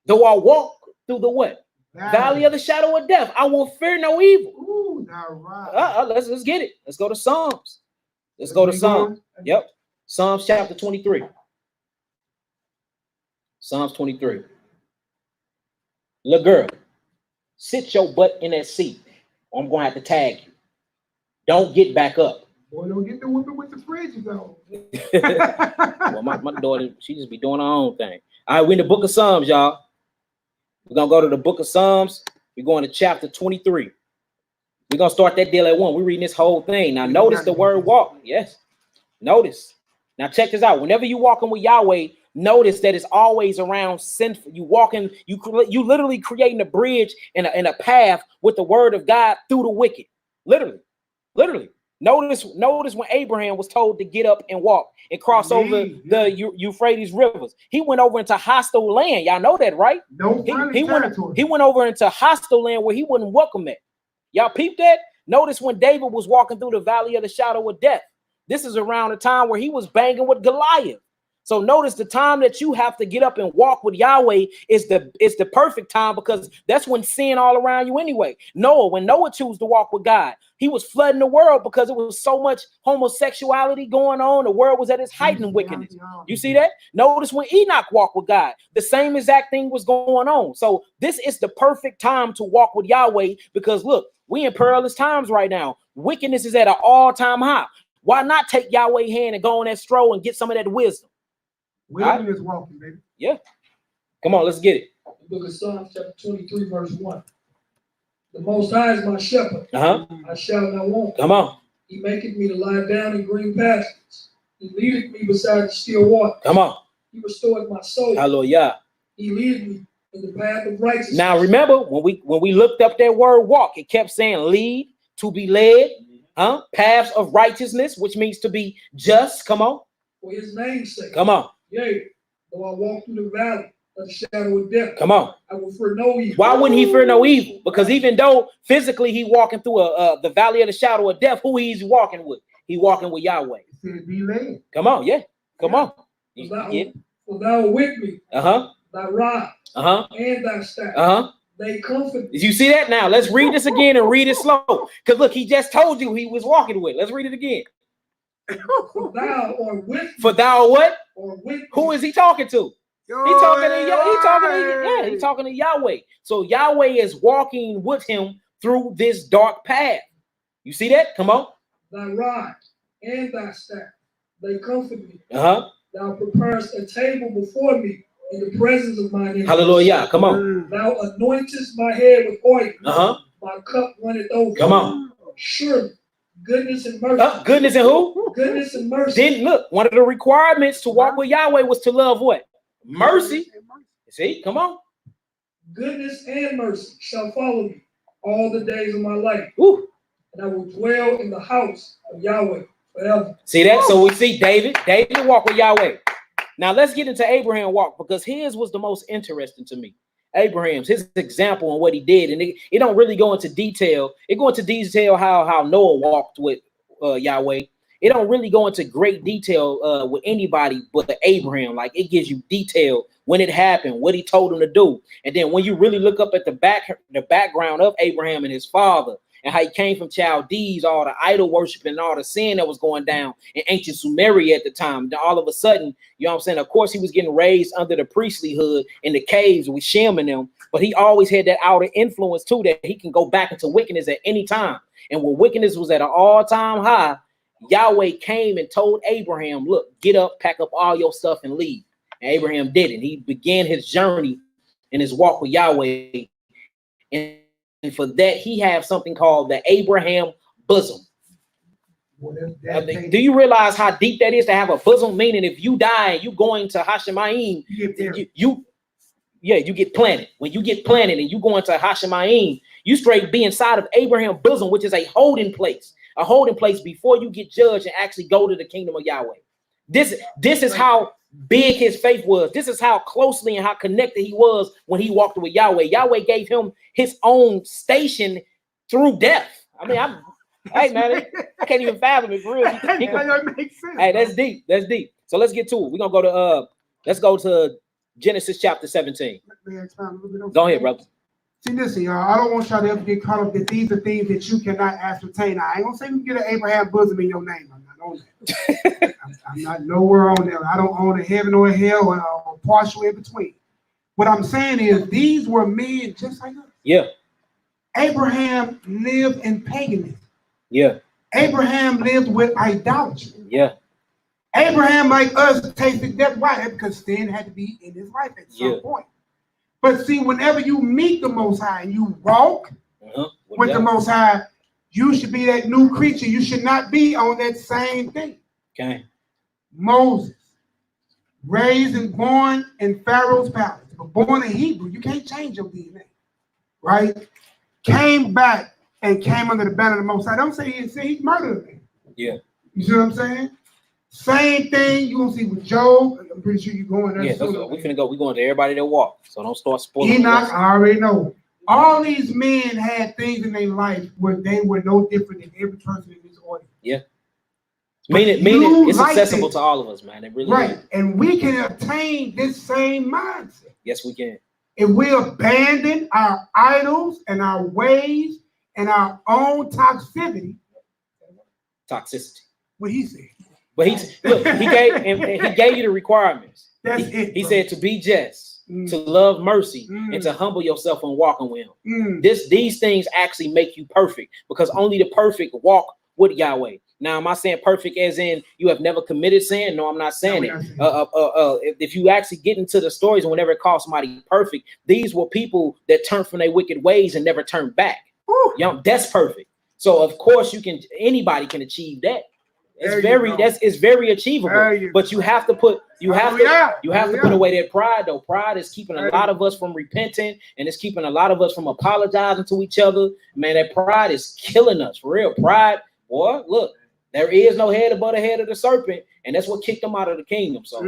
Though I walk through the what? Valley of the shadow of death, I won't fear no evil. Ooh, right. Let's get it. Let's go to Psalms. Let's go to Psalms. Yep. Psalms chapter 23. Psalms 23. Look, girl, sit your butt in that seat. I'm going to have to tag you. Don't get back up. Boy, don't get the whipping with the fridges on. Well, my daughter, she just be doing her own thing. All right, we're in the book of Psalms, y'all. We're going to go to the book of Psalms. We're going to chapter 23. We're going to start that deal at 1. We're reading this whole thing. Now, notice the word walk. Yes. Notice. Now, check this out. Whenever you're walking with Yahweh, notice that it's always around sinful. You walking, you literally creating a bridge and a path with the word of God through the wicked. Literally. Notice when Abraham was told to get up and walk and cross over the Euphrates rivers. He went over into hostile land. Y'all know that, right? He went over into hostile land where he wasn't welcome at. Y'all peep that? Notice when David was walking through the valley of the shadow of death. This is around the time where he was banging with Goliath. So notice the time that you have to get up and walk with Yahweh is the perfect time, because that's when sin all around you anyway. When Noah chose to walk with God, he was flooding the world because it was so much homosexuality going on. The world was at its height in wickedness. You see that? Notice when Enoch walked with God, the same exact thing was going on. So this is the perfect time to walk with Yahweh, because look, we in perilous times right now. Wickedness is at an all-time high. Why not take Yahweh's hand and go on that stroll and get some of that wisdom? Wilderness walking, baby. Yeah. Come on, let's get it. The book of Psalms, chapter 23, verse 1. The Most High is my shepherd. I shall not want. Come on. He maketh me to lie down in green pastures. He leadeth me beside the still water. Come on. He restored my soul. Hallelujah. He leadeth me in the path of righteousness. Now remember, when we looked up that word walk, it kept saying lead, to be led, paths of righteousness, which means to be just. Come on. For his name's sake. Come on. Yea, though I walk through the valley of the shadow of death. Come on. I will fear no evil. Why wouldn't he fear no evil? Because even though physically he walking through the valley of the shadow of death, who he's walking with? He walking with Yahweh. Be led. Come on, yeah. Come on. For thou art with me. Thy rod. And thy staff. They comfort me. You see that? Now let's read this again and read it slow. Because look, he just told you he was walking with. Let's read it again. For thou art with me. For thou what? Or with Who is he talking to? He's talking to Yahweh. So Yahweh is walking with him through this dark path. You see that? Come on. Thy rod and thy staff, they comfort me. Thou preparest a table before me in the presence of my enemies. Hallelujah. Come on. Thou anointest my head with oil. My cup runneth over. Come on. Surely goodness and mercy. Goodness and who? Goodness and mercy. Then look, one of the requirements to walk with Yahweh was to love what? Mercy. See, come on. Goodness and mercy shall follow me all the days of my life. Woo. And I will dwell in the house of Yahweh forever. See that? So we see David walk with Yahweh. Now let's get into Abraham walk, because his was the most interesting to me. Abraham's, his example on what he did, and it don't really go into detail. It go into detail how Noah walked with Yahweh. It don't really go into great detail with anybody but Abraham. Like, it gives you detail when it happened, what he told him to do, and then when you really look up at the background of Abraham and his father, and how he came from Chaldees, all the idol worship and all the sin that was going down in ancient Sumeria at the time. Then all of a sudden, you know what I'm saying? Of course, he was getting raised under the priestlyhood in the caves with Shem and them, but he always had that outer influence too, that he can go back into wickedness at any time. And when wickedness was at an all-time high, Yahweh came and told Abraham, look, get up, pack up all your stuff and leave. And Abraham did it. He began his journey in his walk with Yahweh. And for that, he has something called the Abraham bosom. Do you realize how deep that is to have a bosom? Meaning, if you die and you going to Hashemayim, you get planted. When you get planted and you go into Hashemayim, you straight be inside of Abraham's bosom, which is a holding place before you get judged and actually go to the kingdom of Yahweh. This is how big his faith was. This is how closely and how connected he was when he walked with Yahweh. Yahweh gave him his own station through death. I mean, hey man, I can't even fathom it for real. Hey, that's deep. That's deep. So let's get to it. We're gonna go to Genesis chapter 17. Go ahead, brother. See, listen, y'all, I don't want y'all to ever get caught up that these are things that you cannot ascertain. I ain't gonna say you get an Abraham bosom in your name. I'm not on that. I'm not nowhere on there. I don't own a heaven or a hell or partial in between. What I'm saying is these were men just like us. Yeah. Abraham lived in paganism. Yeah. Abraham lived with idolatry. Yeah. Abraham, like us, tasted death. Why? Because sin had to be in his life at some point. But see, whenever you meet the Most High and you walk with the Most High, you should be that new creature. You should not be on that same thing. Okay. Moses, raised and born in Pharaoh's palace, but born a Hebrew. You can't change your DNA, right? Came back and came under the banner of the Most High. Don't say he murdered him. Yeah. You see what I'm saying? Same thing you gonna see with Job. I'm pretty sure you're going there. Yeah, we're finna go. We're going to everybody that walk. So don't start spoiling. Enoch, I already know. All these men had things in their life where they were no different than every person in this audience. Yeah. Meaning it's accessible to all of us, man. It really is. And we can obtain this same mindset. Yes, we can. If we abandon our idols and our ways and our own toxicity. What he said. But he gave you the requirements. That's it. He said to be just, to love mercy, and to humble yourself and walking with him. These things actually make you perfect, because only the perfect walk with Yahweh. Now, am I saying perfect as in you have never committed sin? No, I'm not saying it. If you actually get into the stories and whenever it calls somebody perfect, these were people that turned from their wicked ways and never turned back. You know, that's perfect. So of course anybody can achieve that. It's very achievable. But you have to put put away that pride though. Pride is keeping a lot of us from repenting, and it's keeping a lot of us from apologizing to each other. Man, that pride is killing us for real. Pride, boy, look. There is no head above the head of the serpent, and that's what kicked them out of the kingdom. So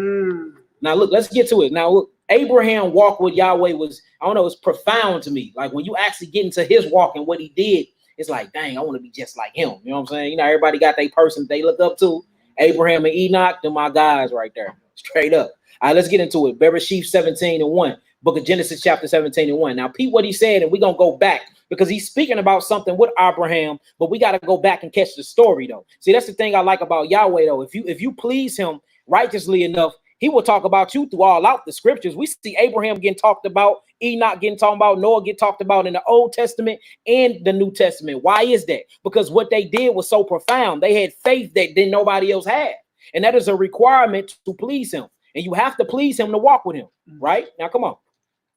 now look, let's get to it. Now look, Abraham walk with Yahweh was, I don't know, it's profound to me. Like when you actually get into his walk and what he did, it's like, dang, I want to be just like him. You know what I'm saying? You know, everybody got their person they look up to. Abraham and Enoch, they're my guys right there. Straight up. All right, let's get into it. Bereshit 17:1. Book of Genesis chapter 17:1. Now, peep what he said, and we're going to go back because he's speaking about something with Abraham, but we got to go back and catch the story, though. See, that's the thing I like about Yahweh, though. If you please him righteously enough, he will talk about you through all out the scriptures. We see Abraham getting talked about, Enoch getting talked about, Noah get talked about in the Old Testament and the New Testament. Why is that? Because what they did was so profound. They had faith that then nobody else had. And that is a requirement to please him. And you have to please him to walk with him, right? Now, come on.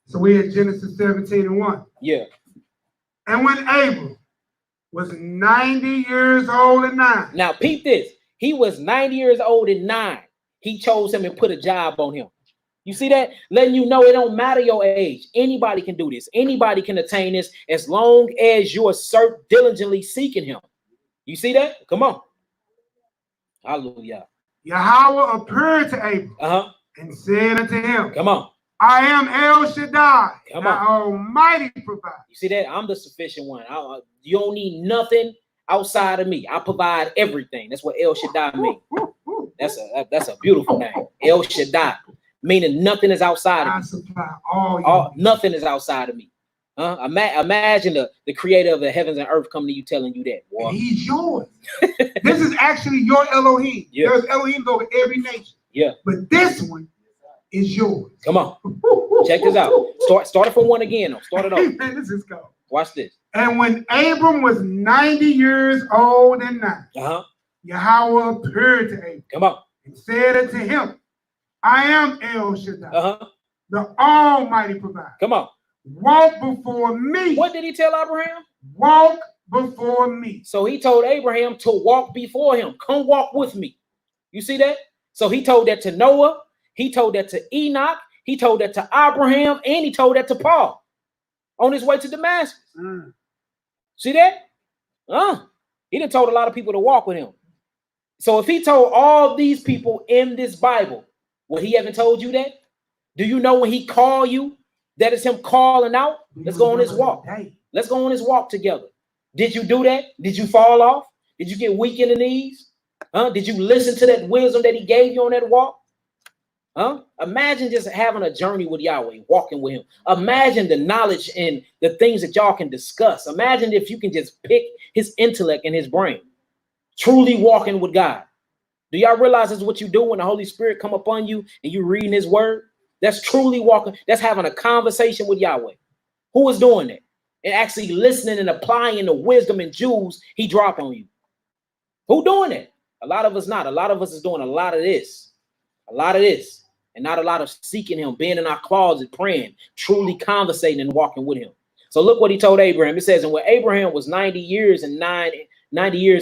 So we in Genesis 17:1. Yeah. And when Abram was 90 years old and 9. Now, peep this. He was 90 years old and 9. He chose him and put a job on him. You see that? Letting you know it don't matter your age. Anybody can do this. Anybody can attain this as long as you are diligently seeking him. You see that? Come on. Hallelujah. Yahweh appeared to Abram and said unto him, come on. I am El Shaddai, come the Almighty provider. You see that? I'm the sufficient one. You don't need nothing outside of me. I provide everything. That's what El Shaddai means. That's a beautiful name. El Shaddai, meaning nothing is outside of me. I supply all nothing is outside of me. Imagine the creator of the heavens and earth coming to you telling you that. Boy. He's yours. This is actually your Elohim. Yeah. There's Elohims over every nation. Yeah. But this one is yours. Come on. Check this out. Start it from one again. Though. Start it off. Man, this is cool. Watch this. And when Abram was 90 years old and 9, Yahweh appeared to Abram. Come on. And said unto him, I am El Shaddai, the Almighty provider. Come on. Walk before me. What did he tell Abraham? Walk before me. So he told Abraham to walk before him. Come walk with me. You see that? So he told that to Noah. He told that to Enoch. He told that to Abraham. And he told that to Paul on his way to Damascus. See that? He done told a lot of people to walk with him. So if he told all these people in this Bible, would he haven't told you that? Do you know when he called you, that is him calling out? Let's go on this walk. Let's go on this walk together. Did you do that? Did you fall off? Did you get weak in the knees? Did you listen to that wisdom that he gave you on that walk? Imagine just having a journey with Yahweh, walking with him. Imagine the knowledge and the things that y'all can discuss. Imagine if you can just pick his intellect and his brain. Truly walking with God. Do y'all realize this is what you do when the Holy Spirit come upon you and you reading his word? That's truly walking. That's having a conversation with Yahweh. Who is doing that? And actually listening and applying the wisdom and jewels he drop on you. Who doing that? A lot of us not. A lot of us is doing a lot of this. And not a lot of seeking him, being in our closet, praying, truly conversating and walking with him. So look what he told Abraham. It says, and when Abraham was 90 years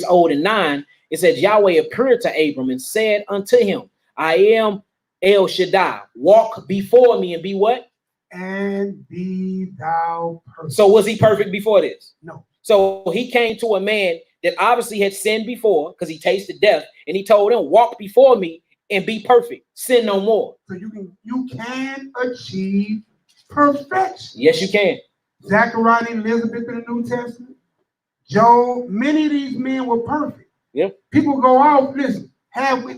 old and 9, it says, Yahweh appeared to Abram and said unto him, I am El Shaddai. Walk before me and be what? And be thou perfect. So was he perfect before this? No. So he came to a man that obviously had sinned before because he tasted death. And he told him, walk before me and be perfect. Sin no more. So you can achieve perfection. Yes, you can. Zechariah and Elizabeth in the New Testament. Job, many of these men were perfect. Yeah. People go off, listen,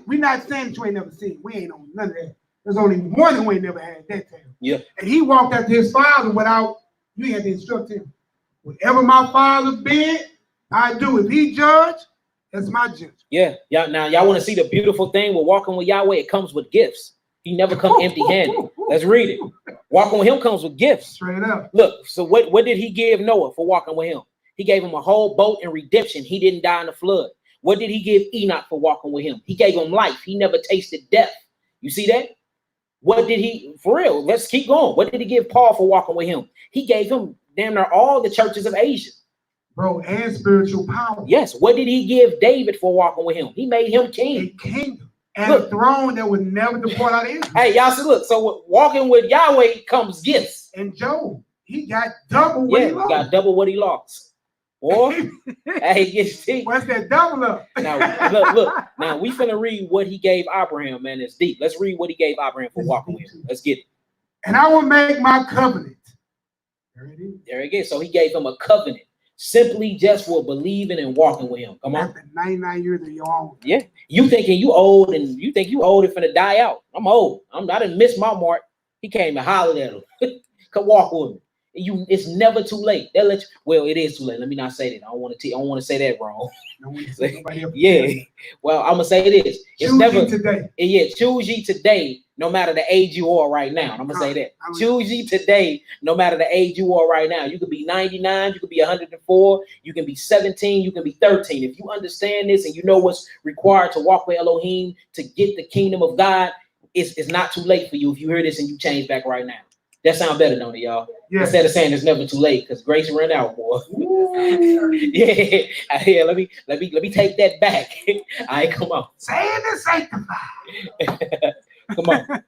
we not saying that you ain't never seen. We ain't on none of that. There's only one who ain't never had that tale. Yeah. And he walked after his father without, you had to instruct him. Whatever my father bid, I do. If he judge, that's my judge. Yeah. Now y'all want to see the beautiful thing with walking with Yahweh? It comes with gifts. He never come empty-handed. Let's read it. Walking with him comes with gifts. Straight up. Look, so what did he give Noah for walking with him? He gave him a whole boat and redemption. He didn't die in the flood. What did he give Enoch for walking with him? He gave him life. He never tasted death. You see that? What did he, for real, let's keep going. What did he give Paul for walking with him? He gave him damn near all the churches of Asia. Bro, and spiritual power. Yes. What did he give David for walking with him? He made him king. A kingdom and a throne that would never depart out of Israel. Hey, y'all see, look, so walking with Yahweh comes gifts. And Job, he got double what he lost. He got double what he lost. Boy, hey, what's that double up? Now, look. Now, we finna read what he gave Abraham, man. It's deep. Let's read what he gave Abraham for walking with him. Let's get it. And I will make my covenant. There it is. There it is. So he gave him a covenant. Simply just for believing and walking with him. Come on. After 99 years of your own. Yeah. You thinking you old and you think you old and finna die out. I'm old. I didn't miss my mark. He came and hollered at him. Come walk with me. It's never too late. They'll let you, well, it is too late. Let me not say that. I don't want to say that wrong. Yeah. Well, I'm gonna say this. It's never today. Yeah, choose ye today, no matter the age you are right now. I'm gonna say that. Choose ye today, no matter the age you are right now. You could be 99, you could be 104, you can be 17, you can be 13. If you understand this and you know what's required to walk with Elohim to get the kingdom of God, it's not too late for you if you hear this and you change back right now. That sounds better, don't it, y'all? Yeah. Instead of saying it's never too late, because grace ran out, boy. Yeah. Let me take that back. All right, come on. Saved and sanctified. Come on.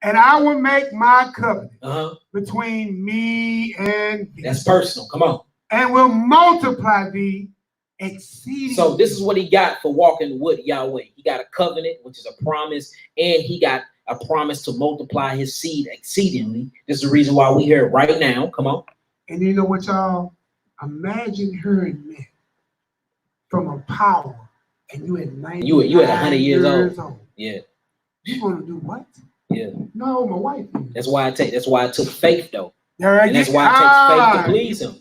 And I will make my covenant between me and thee. That's personal. Come on. And will multiply thee exceedingly. So this is what he got for walking with Yahweh. He got a covenant, which is a promise, and he got a promise to multiply his seed exceedingly. This is the reason why we're here right now. Come on. And you know what, y'all? Imagine hearing that from a power, and you at 90. You at 100 years old. Yeah. You want to do what? Yeah. No, my wife. That's why I took faith though. And that's why it takes faith to please him.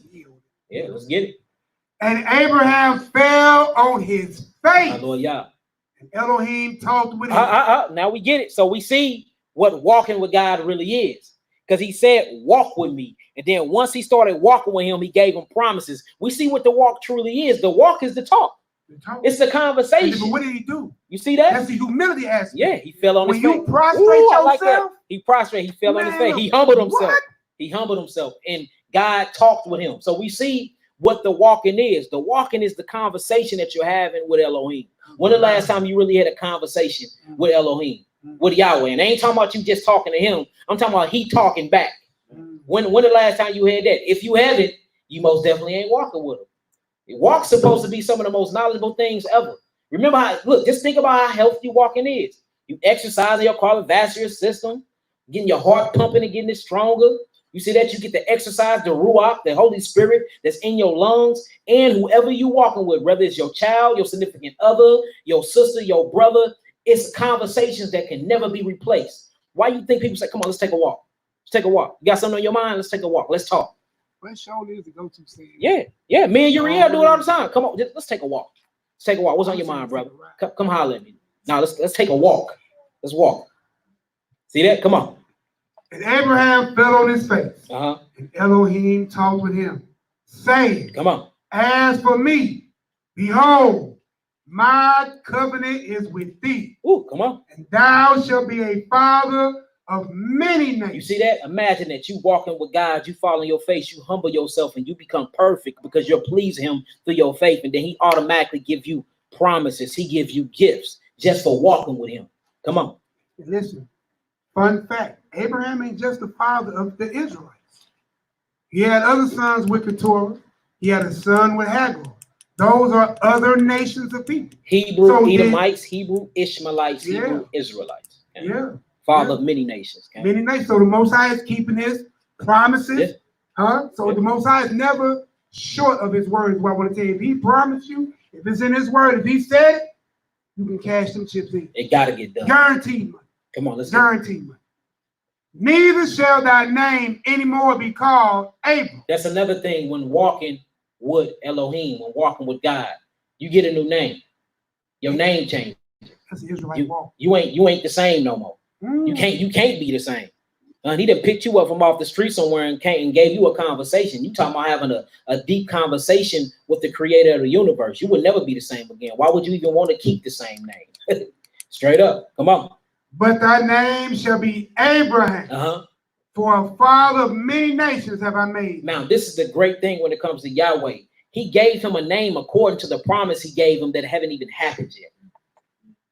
Yeah, let's get it. And Abraham fell on his face. My Lord Yah. Elohim talked with him. Now we get it. So we see what walking with God really is. Because he said, walk with me. And then once he started walking with him, he gave him promises. We see what the walk truly is. The walk is the talk. It's the conversation. But what did he do? You see that? That's the humility aspect. Yeah, he fell on his face. When you prostrate yourself. Like that. He prostrate. He fell on his face. He humbled himself. What? He humbled himself. And God talked with him. So we see what the walking is. The walking is the conversation that you're having with Elohim. When the last time you really had a conversation with Elohim, with Yahweh? And I ain't talking about you just talking to him. I'm talking about he talking back. When the last time you had that? If you haven't, you most definitely ain't walking with him. Walk's supposed to be some of the most knowledgeable things ever. Remember how, look, just think about how healthy walking is. You exercising your cardiovascular system, getting your heart pumping and getting it stronger. You see that? You get to exercise the Ruach, the Holy Spirit that's in your lungs, and whoever you walking with, whether it's your child, your significant other, your sister, your brother, it's conversations that can never be replaced. Why you think people say, come on, let's take a walk. Let's take a walk. You got something on your mind? Let's take a walk. Let's talk. What show is the go-to saying? Yeah. Me and Uriel do it all the time. Come on, let's take a walk. Let's take a walk. What's on your mind, brother? Come holler at me. Now let's take a walk. Let's walk. See that? Come on. And Abraham fell on his face. And Elohim talked with him, saying, come on. As for me, behold, my covenant is with thee. Ooh, come on. And thou shalt be a father of many nations. You see that? Imagine that you walking with God, you fall on your face, you humble yourself, and you become perfect because you're pleasing him through your faith. And then he automatically give you promises. He gives you gifts just for walking with him. Come on. And listen, fun fact, Abraham ain't just the father of the Israelites. He had other sons with Keturah. He had a son with Hagar. Those are other nations of people. Hebrew Edomites, Hebrew Ishmaelites, Hebrew Israelites. Okay? Yeah. Father of many nations. Okay? Many nations. So the Most High is keeping his promises. So the Most High is never short of his words. What I want to tell you, if he promised you, If it's in his word, if he said it, you can cash them chips in. It got to get done. Guaranteed money. Come on, let's Guaranteed money. Neither shall thy name anymore be called Abram. That's another thing when walking with Elohim, when walking with God, you get a new name. Your name changes. That's the Israelite walk. You ain't the same no more. You can't be the same. He done picked you up from off the street somewhere and gave you a conversation. You talking about having a deep conversation with the creator of the universe. You would never be the same again. Why would you even want to keep the same name? Straight up. Come on. But thy name shall be Abraham. For a father of many nations have I made. Now, this is the great thing when it comes to Yahweh. He gave him a name according to the promise he gave him that haven't even happened yet.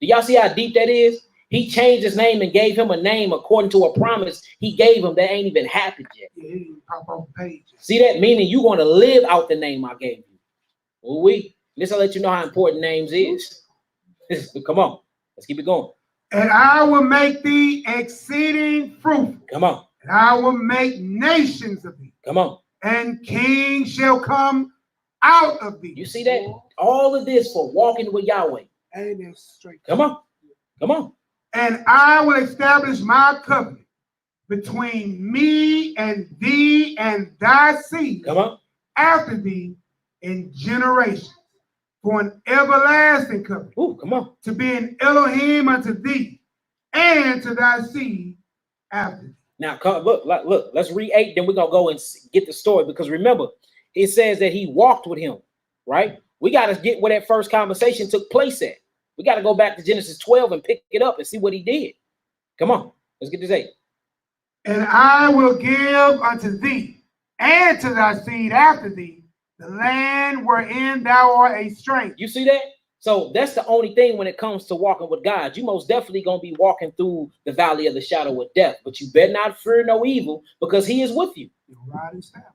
Do y'all see how deep that is? He changed his name and gave him a name according to a promise he gave him that ain't even happened yet. Yeah, it didn't pop off the page. See that? Meaning you're going to live out the name I gave you. Well, this will let you know how important names is. Come on. Let's keep it going. And I will make thee exceeding fruitful. Come on. And I will make nations of thee. Come on. And kings shall come out of thee. You see that? All of this for walking with Yahweh. Amen. Straight. Come on. Come on. And I will establish my covenant between me and thee and thy seed. Come on. After thee in generations, for an everlasting covenant. Ooh, come on. To be an Elohim unto thee and to thy seed after thee. Now, look, let's read 8, then we're going to go and get the story. Because remember, it says that he walked with him, right? We got to get where that first conversation took place at. We got to go back to Genesis 12 and pick it up and see what he did. Come on, let's get this 8. And I will give unto thee and to thy seed after thee the land wherein thou art a stranger. You see that? So that's the only thing when it comes to walking with God. You most definitely going to be walking through the valley of the shadow of death, but you better not fear no evil because he is with you.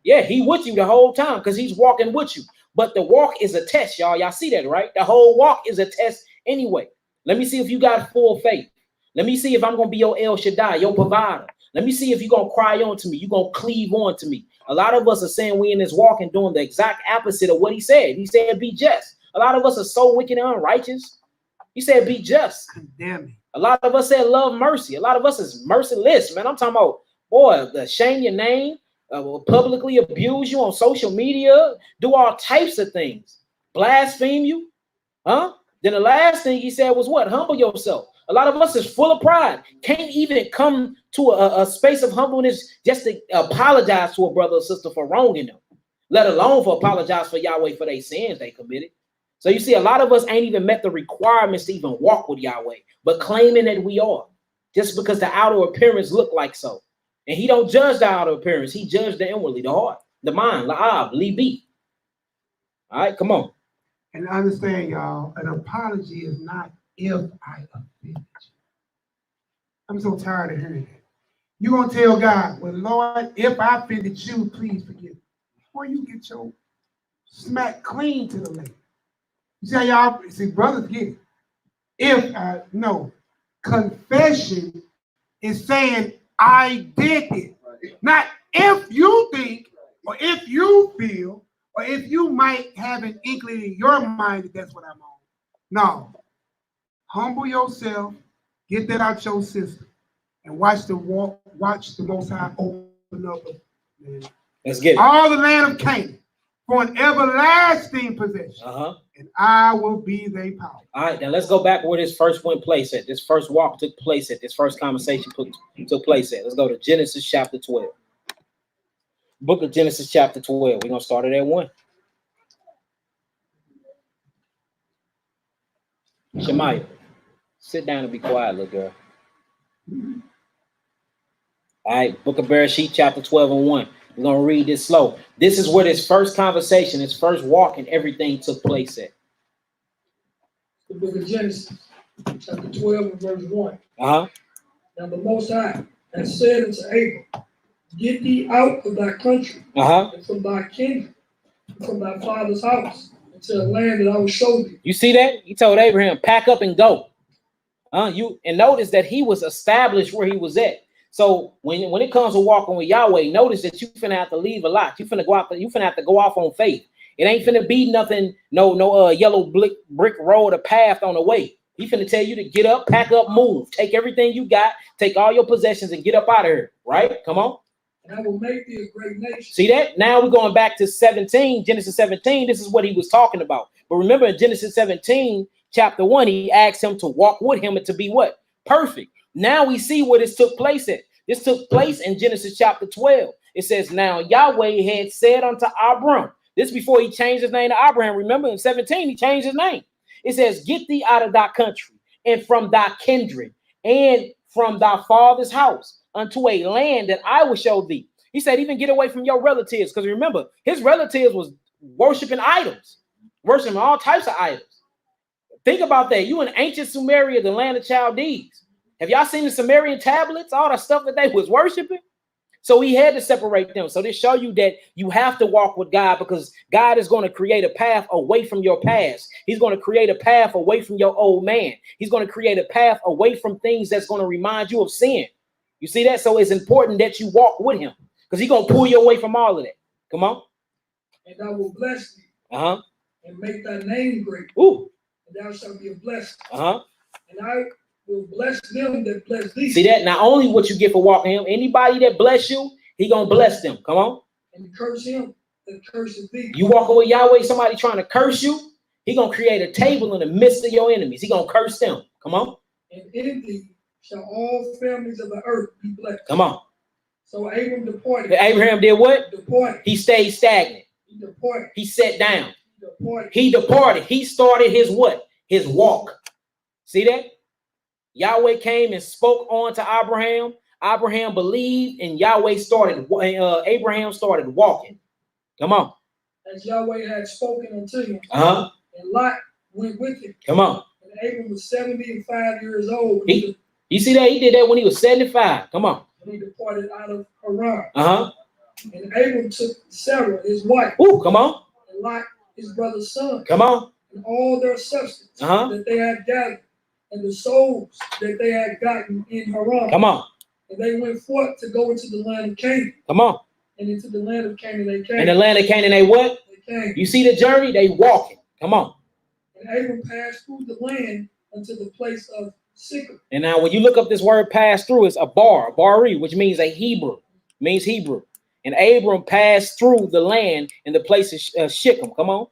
Yeah, he with you the whole time because he's walking with you. But the walk is a test, y'all. Y'all see that, right? The whole walk is a test anyway. Let me see if you got full faith. Let me see if I'm going to be your El Shaddai, your provider. Let me see if you're going to cry on to me. You're going to cleave on to me. A lot of us are saying we in this walk and doing the exact opposite of what he said. He said, be just. A lot of us are so wicked and unrighteous. He said, be just. Condemn me. A lot of us said, love mercy. A lot of us is merciless, man. I'm talking about, boy, shame your name, publicly abuse you on social media, do all types of things, blaspheme you. Then the last thing he said was what? Humble yourself. A lot of us is full of pride. Can't even come to a space of humbleness just to apologize to a brother or sister for wronging them, let alone for apologize for Yahweh for their sins they committed. So you see, a lot of us ain't even met the requirements to even walk with Yahweh, but claiming that we are just because the outer appearance look like so. And he don't judge the outer appearance. He judged the inwardly, the heart, the mind, la'ab, li-bi. All right, come on. And understand, y'all, an apology is not if I offended you. I'm so tired of hearing that. You're going to tell God, well, Lord, if I offended you, please forgive me. Before you get your smack clean to the lake. You see how y'all, see, brothers get it. No, confession is saying, I did it. Not if you think, or if you feel, or if you might have an inkling in your mind that that's what I'm on. No. Humble yourself, get that out your system, and watch the Most High open up. Let's get it. All the land of Canaan for an everlasting possession. And I will be their power. All right, now let's go back where this first went place at. This first walk took place at. This first conversation took place at. Let's go to Genesis chapter 12. Book of Genesis chapter 12. We're going to start it at 1. Shemaiah, sit down and be quiet, little girl. All right, Book of Bereshit chapter 12 and 1. We're going to read this slow. This is where this first conversation, this first walk and everything took place at. The book of Genesis, chapter 12 and verse 1. Now the Most High has said unto Abram, get thee out of thy country, and from thy kindred, and from thy father's house, into the land that I will show thee. You see that? He told Abraham, pack up and go. And notice that he was established where he was at. So when it comes to walking with Yahweh, notice that you finna have to leave a lot. You finna have to go off on faith. It ain't finna be nothing, no yellow brick road or path on the way. He finna tell you to get up, pack up, move. Take everything you got, take all your possessions and get up out of here, right? Come on. And I will make thee a great nation. See that? Now we're going back to 17, Genesis 17. This is what he was talking about. But remember in Genesis 17, chapter 1, he asked him to walk with him and to be what? Perfect. Now we see where this took place at. This took place in Genesis chapter 12. It says, now Yahweh had said unto Abram, this before he changed his name to Abraham. Remember in 17, he changed his name. It says, get thee out of thy country and from thy kindred and from thy father's house unto a land that I will show thee. He said, even get away from your relatives. Because remember, his relatives was worshiping idols, worshiping all types of idols. Think about that. You in ancient Sumeria, the land of Chaldees. Have y'all seen the Sumerian tablets, all the stuff that they was worshiping? So he had to separate them. So this show you that you have to walk with God, because God is going to create a path away from your past. He's going to create a path away from your old man. He's going to create a path away from things that's going to remind you of sin. You see that? So it's important that you walk with him, because he's going to pull you away from all of that. Come on. And I will bless thee. Uh-huh. And make thy name great. Ooh. And thou shalt be a blessing. Uh-huh. And I will bless them that bless thee. See that? Not only what you get for walking him, anybody that bless you, he gonna bless them. Come on. And curse him that curses thee. You walk away Yahweh, somebody trying to curse you, he gonna create a table in the midst of your enemies. He gonna curse them. Come on. And in thee shall all families of the earth be blessed. Come on. So Abram departed. Abraham did what? Departed. He stayed stagnant. He departed. He sat down. Departed. He departed. He started his what? His walk. See that? Yahweh came and spoke on to Abraham. Abraham believed, and Yahweh started. Abraham started walking. Come on. As Yahweh had spoken unto him. Uh-huh. And Lot went with him. Come on. And Abram was 75 years old. You see that? He did that when he was 75. Come on. When he departed out of Haran. Uh-huh. And Abram took Sarah, his wife. Ooh, come on. And Lot, his brother's son. Come on. And all their substance Uh-huh. that they had gathered, and the souls that they had gotten in Haran. Come on. And they went forth to go into the land of Canaan. Come on. And into the land of Canaan they came. In the land of Canaan, they what? They came. You see the journey? They walking. Come on. And Abram passed through the land unto the place of Sychem. And now when you look up this word pass through, it's a bari, which means a Hebrew. Means Hebrew. And Abram passed through the land in the place of Shechem. Come on.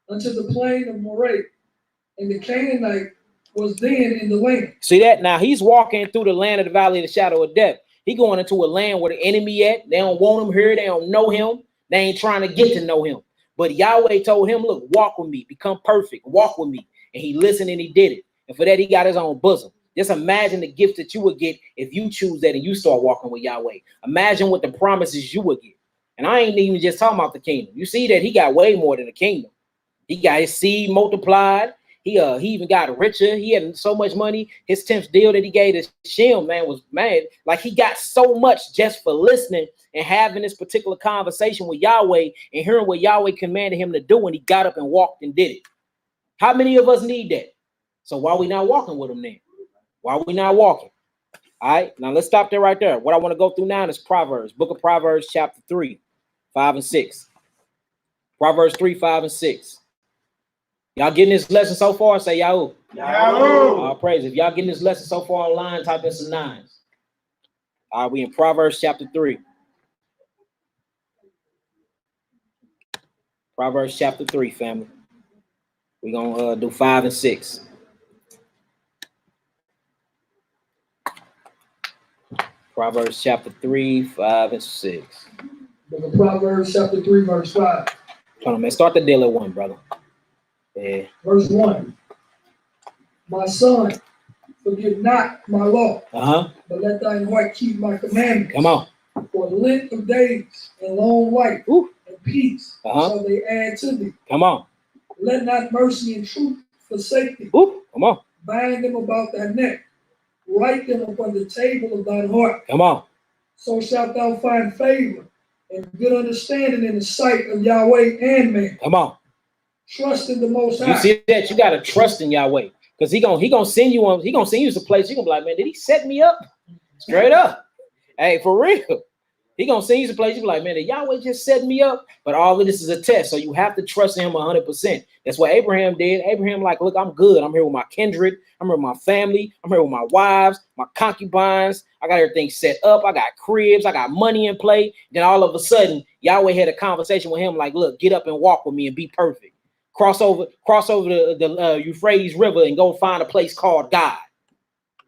Unto the plain of Moreh. And the Canaanite was then in the land. See that? Now he's walking through the land of the valley of the shadow of death. He going into a land where the enemy at. They don't want him here. They don't know him. They ain't trying to get to know him. But Yahweh told him, look, walk with me. Become perfect. Walk with me. And he listened and he did it. And for that, he got his own bosom. Just imagine the gift that you would get if you choose that and you start walking with Yahweh. Imagine what the promises you would get. And I ain't even just talking about the kingdom. You see that he got way more than the kingdom. He got his seed multiplied. He even got richer. He had so much money. His 10th deal that he gave to Shem, man, was mad. Like he got so much just for listening and having this particular conversation with Yahweh and hearing what Yahweh commanded him to do when he got up and walked and did it. How many of us need that? So why are we not walking with him then? Why are we not walking? All right, now let's stop there right there. What I want to go through now is Proverbs, book of Proverbs, chapter 3, 5 and 6. Proverbs 3, 5 and 6. Y'all getting this lesson so far? Say Yahoo. Yahoo. All praise. If y'all getting this lesson so far online, type in some 9s. All right, we in Proverbs chapter 3. Proverbs chapter 3, family. We're going to do 5 and 6. Proverbs chapter 3, 5 and 6. Book of Proverbs chapter 3, verse 5. Hold on, man. Start the deal at 1, brother. Yeah. Verse 1. My son, forget not my law, but let thine heart keep my commandments. Come on. For length of days and long life and peace shall they add to thee. Come on. Let not mercy and truth forsake thee. Come on. Bind them about thy neck. Write them upon the table of thine heart. Come on. So shalt thou find favor and good understanding in the sight of Yahweh and man. Come on. Trust in the Most High. You see that? You gotta trust in Yahweh, because he gonna send you on. He gonna send you to a place. You gonna be like, man, did he set me up? Straight up. Hey, for real. He gonna send you some place. You be like, man, the Yahweh just set me up. But all of this is a test, so you have to trust in him 100%. That's what Abraham did. Abraham, like, look, I'm good. I'm here with my kindred. I'm here with my family. I'm here with my wives, my concubines. I got everything set up. I got cribs. I got money in play. Then all of a sudden, Yahweh had a conversation with him, like, look, get up and walk with me and be perfect. Cross over the Euphrates River and go find a place called God.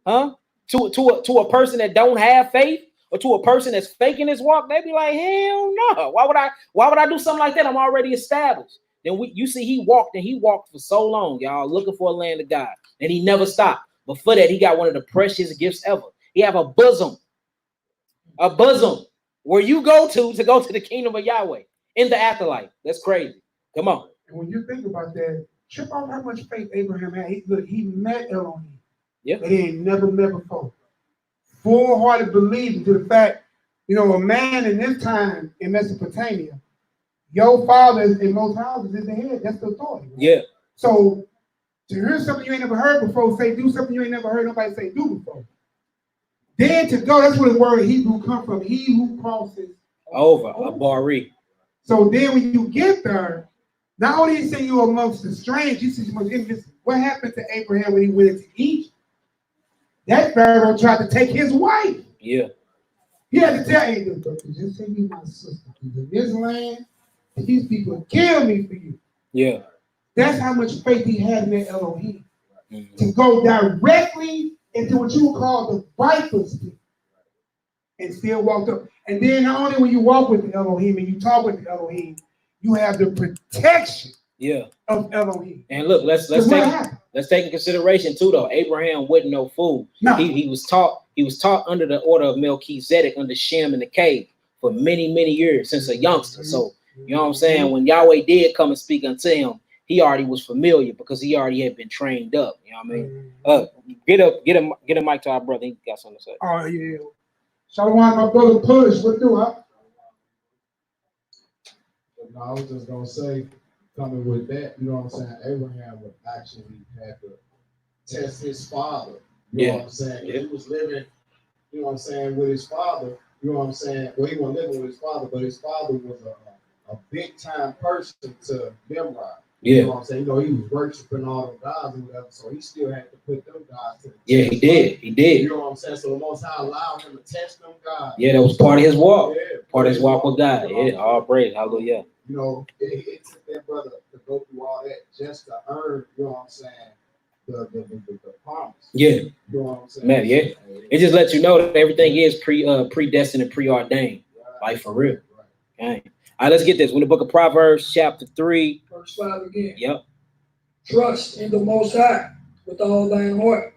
Huh? To a person that don't have faith, or to a person that's faking his walk, they be like, hell no. Why would I do something like that? I'm already established. Then you see he walked for so long, y'all, looking for a land of God. And he never stopped. But for that, he got one of the precious gifts ever. He have a bosom where you go to the kingdom of Yahweh in the afterlife. That's crazy. Come on. And when you think about that, trip out how much faith Abraham had. He met Elohim. Yep. And he ain't never met before. Full-hearted believing to the fact, a man in this time in Mesopotamia, your father in most houses is the head. That's the authority. Right? Yeah. So to hear something you ain't never heard before, say do something you ain't never heard nobody say do before. Then to go, that's where the word Hebrew come from. He who crosses over a bari. So then when you get there, not only is you amongst the strange, you see what happened to Abraham when he went into Egypt. That Pharaoh tried to take his wife. Yeah. He had to tell him, just say you my sister. In this land, these people kill me for you. Yeah. That's how much faith he had in that Elohim. To go directly into what you would call the viper's pit and still walk up. And then not only when you walk with the Elohim and you talk with the Elohim, you have the protection of Elohim. And look, let's take in consideration too, though. Abraham wasn't no fool. No. He was taught under the order of Melchizedek under Shem in the cave for many, many years since a youngster. So you know what I'm saying? When Yahweh did come and speak unto him, he already was familiar because he already had been trained up. You know what I mean? Get a mic to our brother. He got something to say. Oh yeah. Shalom, my brother Push. What do I? No, I was just gonna say, coming with that, you know what I'm saying? Abraham would actually have to test his father. You know what I'm saying? He was living, you know what I'm saying, with his father. You know what I'm saying? Well, he wasn't living with his father, but his father was a big time person to Nimrod. You know what I'm saying? He was worshiping all the gods and whatever, so he still had to put them gods to the test. He did. You know what I'm saying? So the Most High allowed him to test them gods. Yeah, that was part of his walk. Part of his walk with God. All praise. Hallelujah. It took that brother to go through all that just to earn, you know what I'm saying, the promise. Yeah. You know what I'm saying? Man, it just lets you know that everything is predestined and preordained. Like for real. Okay. All right, let's get this. We're in the book of Proverbs, chapter 3. Verse 5 again. Yep. Trust in the Most High with all thine heart,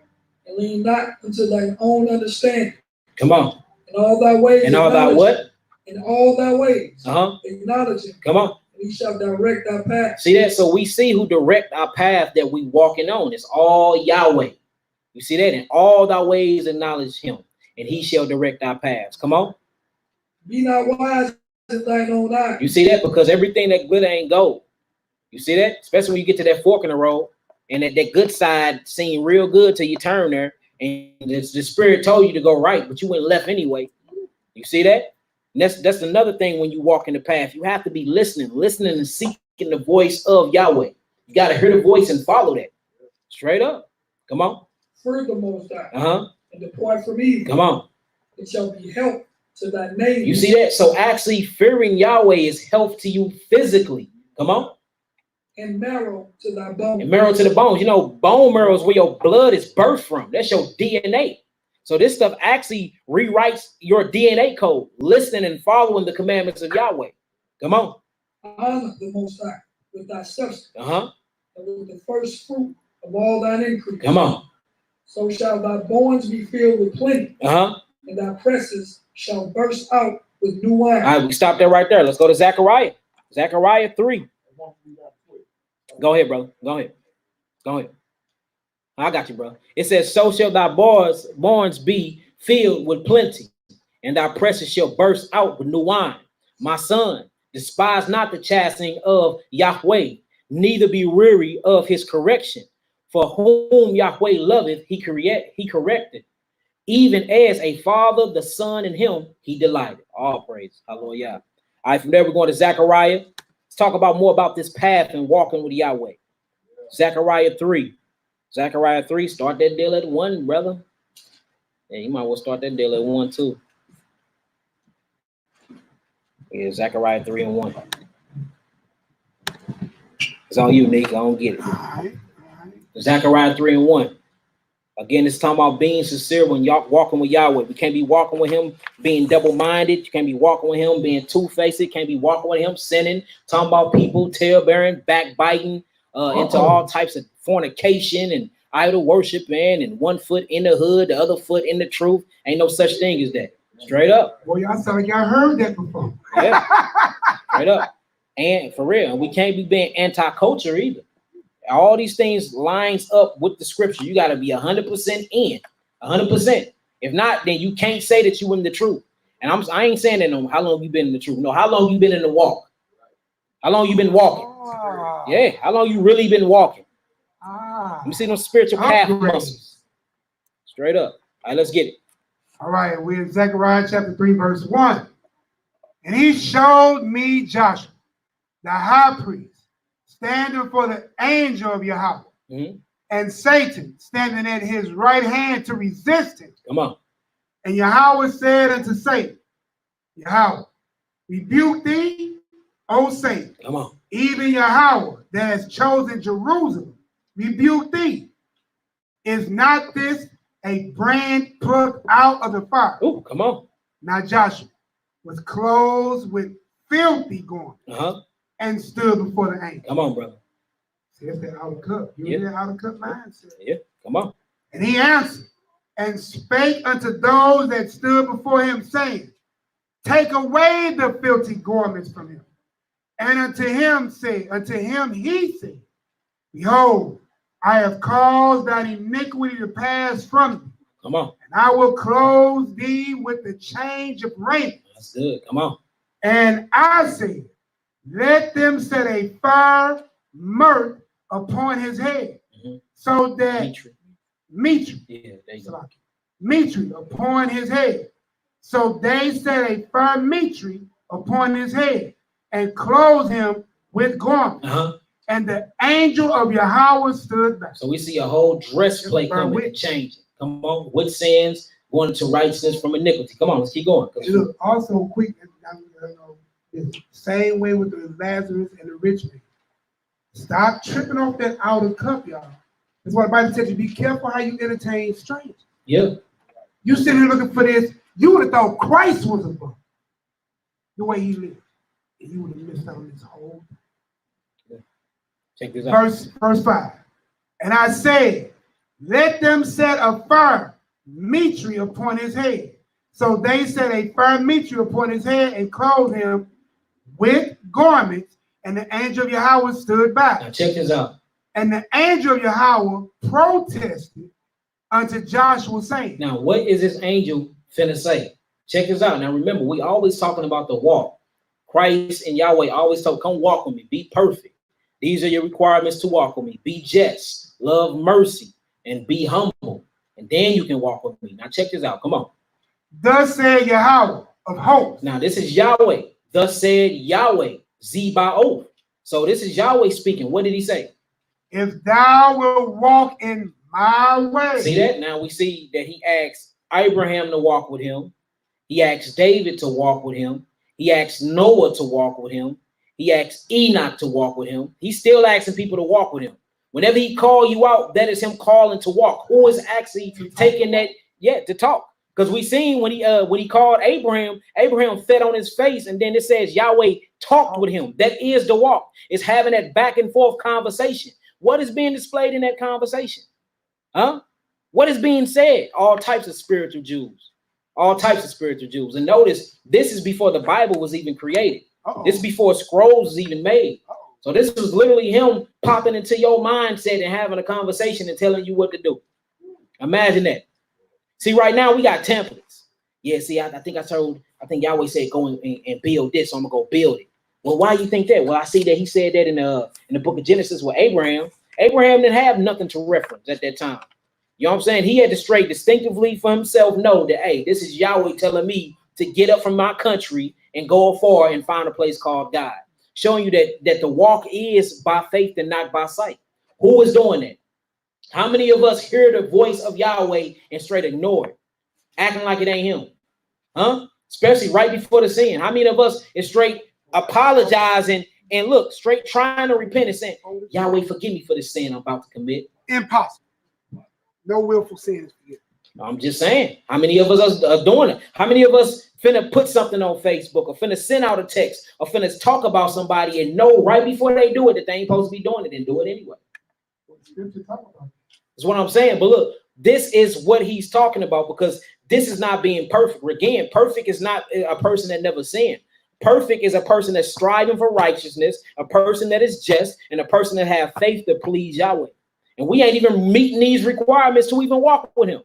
and lean not unto thine own understanding. Come on. In all thy ways. In all thy what? In all thy ways. Acknowledge him. Come on. And he shall direct our path. See that? So we see who direct our path that we walking on. It's all Yahweh. You see that? In all thy ways acknowledge him, and he shall direct our paths. Come on. Be not wise in thine own eyes. You see that? Because everything that glitter ain't gold. You see that? Especially when you get to that fork in the road, and that good side seemed real good till you turn there, and the spirit told you to go right, but you went left anyway. You see that? And that's another thing when you walk in the path. You have to be listening and seeking the voice of Yahweh. You got to hear the voice and follow that. Straight up. Come on. Fear the Most High. And depart from evil. Come on. It shall be help to thy neighbor. You see that? So actually fearing Yahweh is health to you physically. Come on. And marrow to thy bones. And marrow to the bones. Bone marrow is where your blood is birthed from. That's your DNA. So this stuff actually rewrites your DNA code, listening and following the commandments of Yahweh. Come on. Honor the Most High with thy substance. And with the first fruit of all thine increase. Come on. So shall thy barns be filled with plenty. And thy presses shall burst out with new wine. All right, we stop there right there. Let's go to Zechariah. Zechariah 3. Go ahead, brother. Go ahead. I got you, bro. It says, so shall thy barns be filled with plenty, and thy presses shall burst out with new wine. My son, despise not the chastening of Yahweh, neither be weary of his correction. For whom Yahweh loveth, he corrected, even as a father, the son in him, he delighted. All praise. Hallelujah. All right, from there we're going to Zechariah. Let's talk about more about this path and walking with Yahweh. Zechariah 3. Zechariah 3, start that deal at 1, brother. Yeah, you might well start that deal at 1 too. Yeah, Zechariah 3 and 1. It's on you, Nick. I don't get it. All right. Zechariah 3 and 1. Again, it's talking about being sincere when y'all walking with Yahweh. We can't be walking with him being double-minded. You can't be walking with him being two-faced. Can't be walking with him sinning, talking about people, tale-bearing, backbiting, into all types of fornication and idol worship, man, and one foot in the hood, the other foot in the truth. Ain't no such thing as that. Straight up. Boy, y'all sound like y'all heard that before. Yeah. Straight up. And for real, we can't be being anti-culture either. All these things lines up with the scripture. You got to be 100% in, 100%. If not, then you can't say that you in the truth. And I ain't saying that no. How long you been in the truth? No, how long you been in the walk? How long you been walking? Yeah, how long you really been walking? Let me see them spiritual calf muscles. Straight up. All right, let's get it. All right, we're in Zechariah chapter 3, verse 1. And he showed me Joshua, the high priest, standing for the angel of Yahweh, and Satan standing at his right hand to resist him. Come on. And Yahweh said unto Satan, Yahweh, rebuke thee, O Satan. Come on. Even Yahweh that has chosen Jerusalem, rebuke thee. Is not this a brand plucked out of the fire? Oh, come on. Now Joshua was clothed with filthy garments and stood before the angel. Come on, brother. See, it's that outer cup. You in that outer cup mindset. Yeah, come on. And he answered and spake unto those that stood before him, saying, take away the filthy garments from him. And unto him he said, behold, I have caused thine iniquity to pass from thee. Come on. And I will clothe thee with the change of raiment. That's good. Come on. And I said, let them set a fire myrrh upon his head, so that Mitri, yeah, there you go. Mitri upon his head. So they set a fire Mitri upon his head and clothed him with garments. And the angel of Yahweh stood back. So we see a whole dress plate coming and changing. Come on, with sins going to righteousness from iniquity. Come on, let's keep going. Look, also quick, it's the same way with the Lazarus and the rich man. Stop tripping off that outer cup, y'all. That's why the Bible tells you, be careful how you entertain strangers. Yeah. You sitting here looking for this, you would have thought Christ was above the way he lived. And you would have missed out on this whole thing. Yeah. Check this out. Verse 5. And I said, let them set a fire Mitri upon his head. So they set a fire Mitri upon his head and clothed him with garments, and the angel of Yahweh stood by. Now check this out. And the angel of Yahweh protested unto Joshua, saying. Now, what is this angel finna say? Check this out. Now, remember, we always talking about the walk. Christ and Yahweh always talk, come walk with me, be perfect. These are your requirements to walk with me. Be just, love mercy, and be humble. And then you can walk with me. Now, check this out. Come on. Thus said Yahweh of hosts. Now, this is Yahweh. Thus said Yahweh, Zebaoth. So this is Yahweh speaking. What did he say? If thou wilt walk in my way. See that? Now we see that he asked Abraham to walk with him. He asked David to walk with him. He asked Noah to walk with him. He asked Enoch to walk with him. He's still asking people to walk with him. Whenever he call you out, that is him calling to walk. Who is actually taking that? Yeah, to talk. Because we seen when he called Abraham, Abraham fell on his face, and then it says Yahweh talked with him. That is the walk. It's having that back and forth conversation. What is being displayed in that conversation? What is being said? All types of spiritual Jews. All types of spiritual Jews. And notice, this is before the Bible was even created. This is before scrolls was even made. So this was literally him popping into your mindset and having a conversation and telling you what to do. Imagine that. See, right now we got templates. Yeah, see, I think Yahweh said go and build this, so I'm gonna go build it. Well, why do you think that? Well, I see that he said that in the book of Genesis with Abraham. Abraham didn't have nothing to reference at that time. You know what I'm saying? He had to straight distinctively for himself know that, hey, this is Yahweh telling me to get up from my country and go afar and find a place called God. Showing you that the walk is by faith and not by sight. Who is doing that? How many of us hear the voice of Yahweh and straight ignore it, acting like it ain't him? Huh? Especially right before the sin. How many of us is straight apologizing and look, straight trying to repent and saying, Yahweh, forgive me for this sin I'm about to commit? Impossible. No willful sins. I'm just saying, how many of us are doing it? How many of us finna put something on Facebook or finna send out a text or finna talk about somebody and know right before they do it that they ain't supposed to be doing it and do it anyway? That's what I'm saying. But look, this is what he's talking about, because this is not being perfect. Again, perfect is not a person that never sinned. Perfect is a person that's striving for righteousness, a person that is just, and a person that have faith to please Yahweh. And we ain't even meeting these requirements to even walk with him.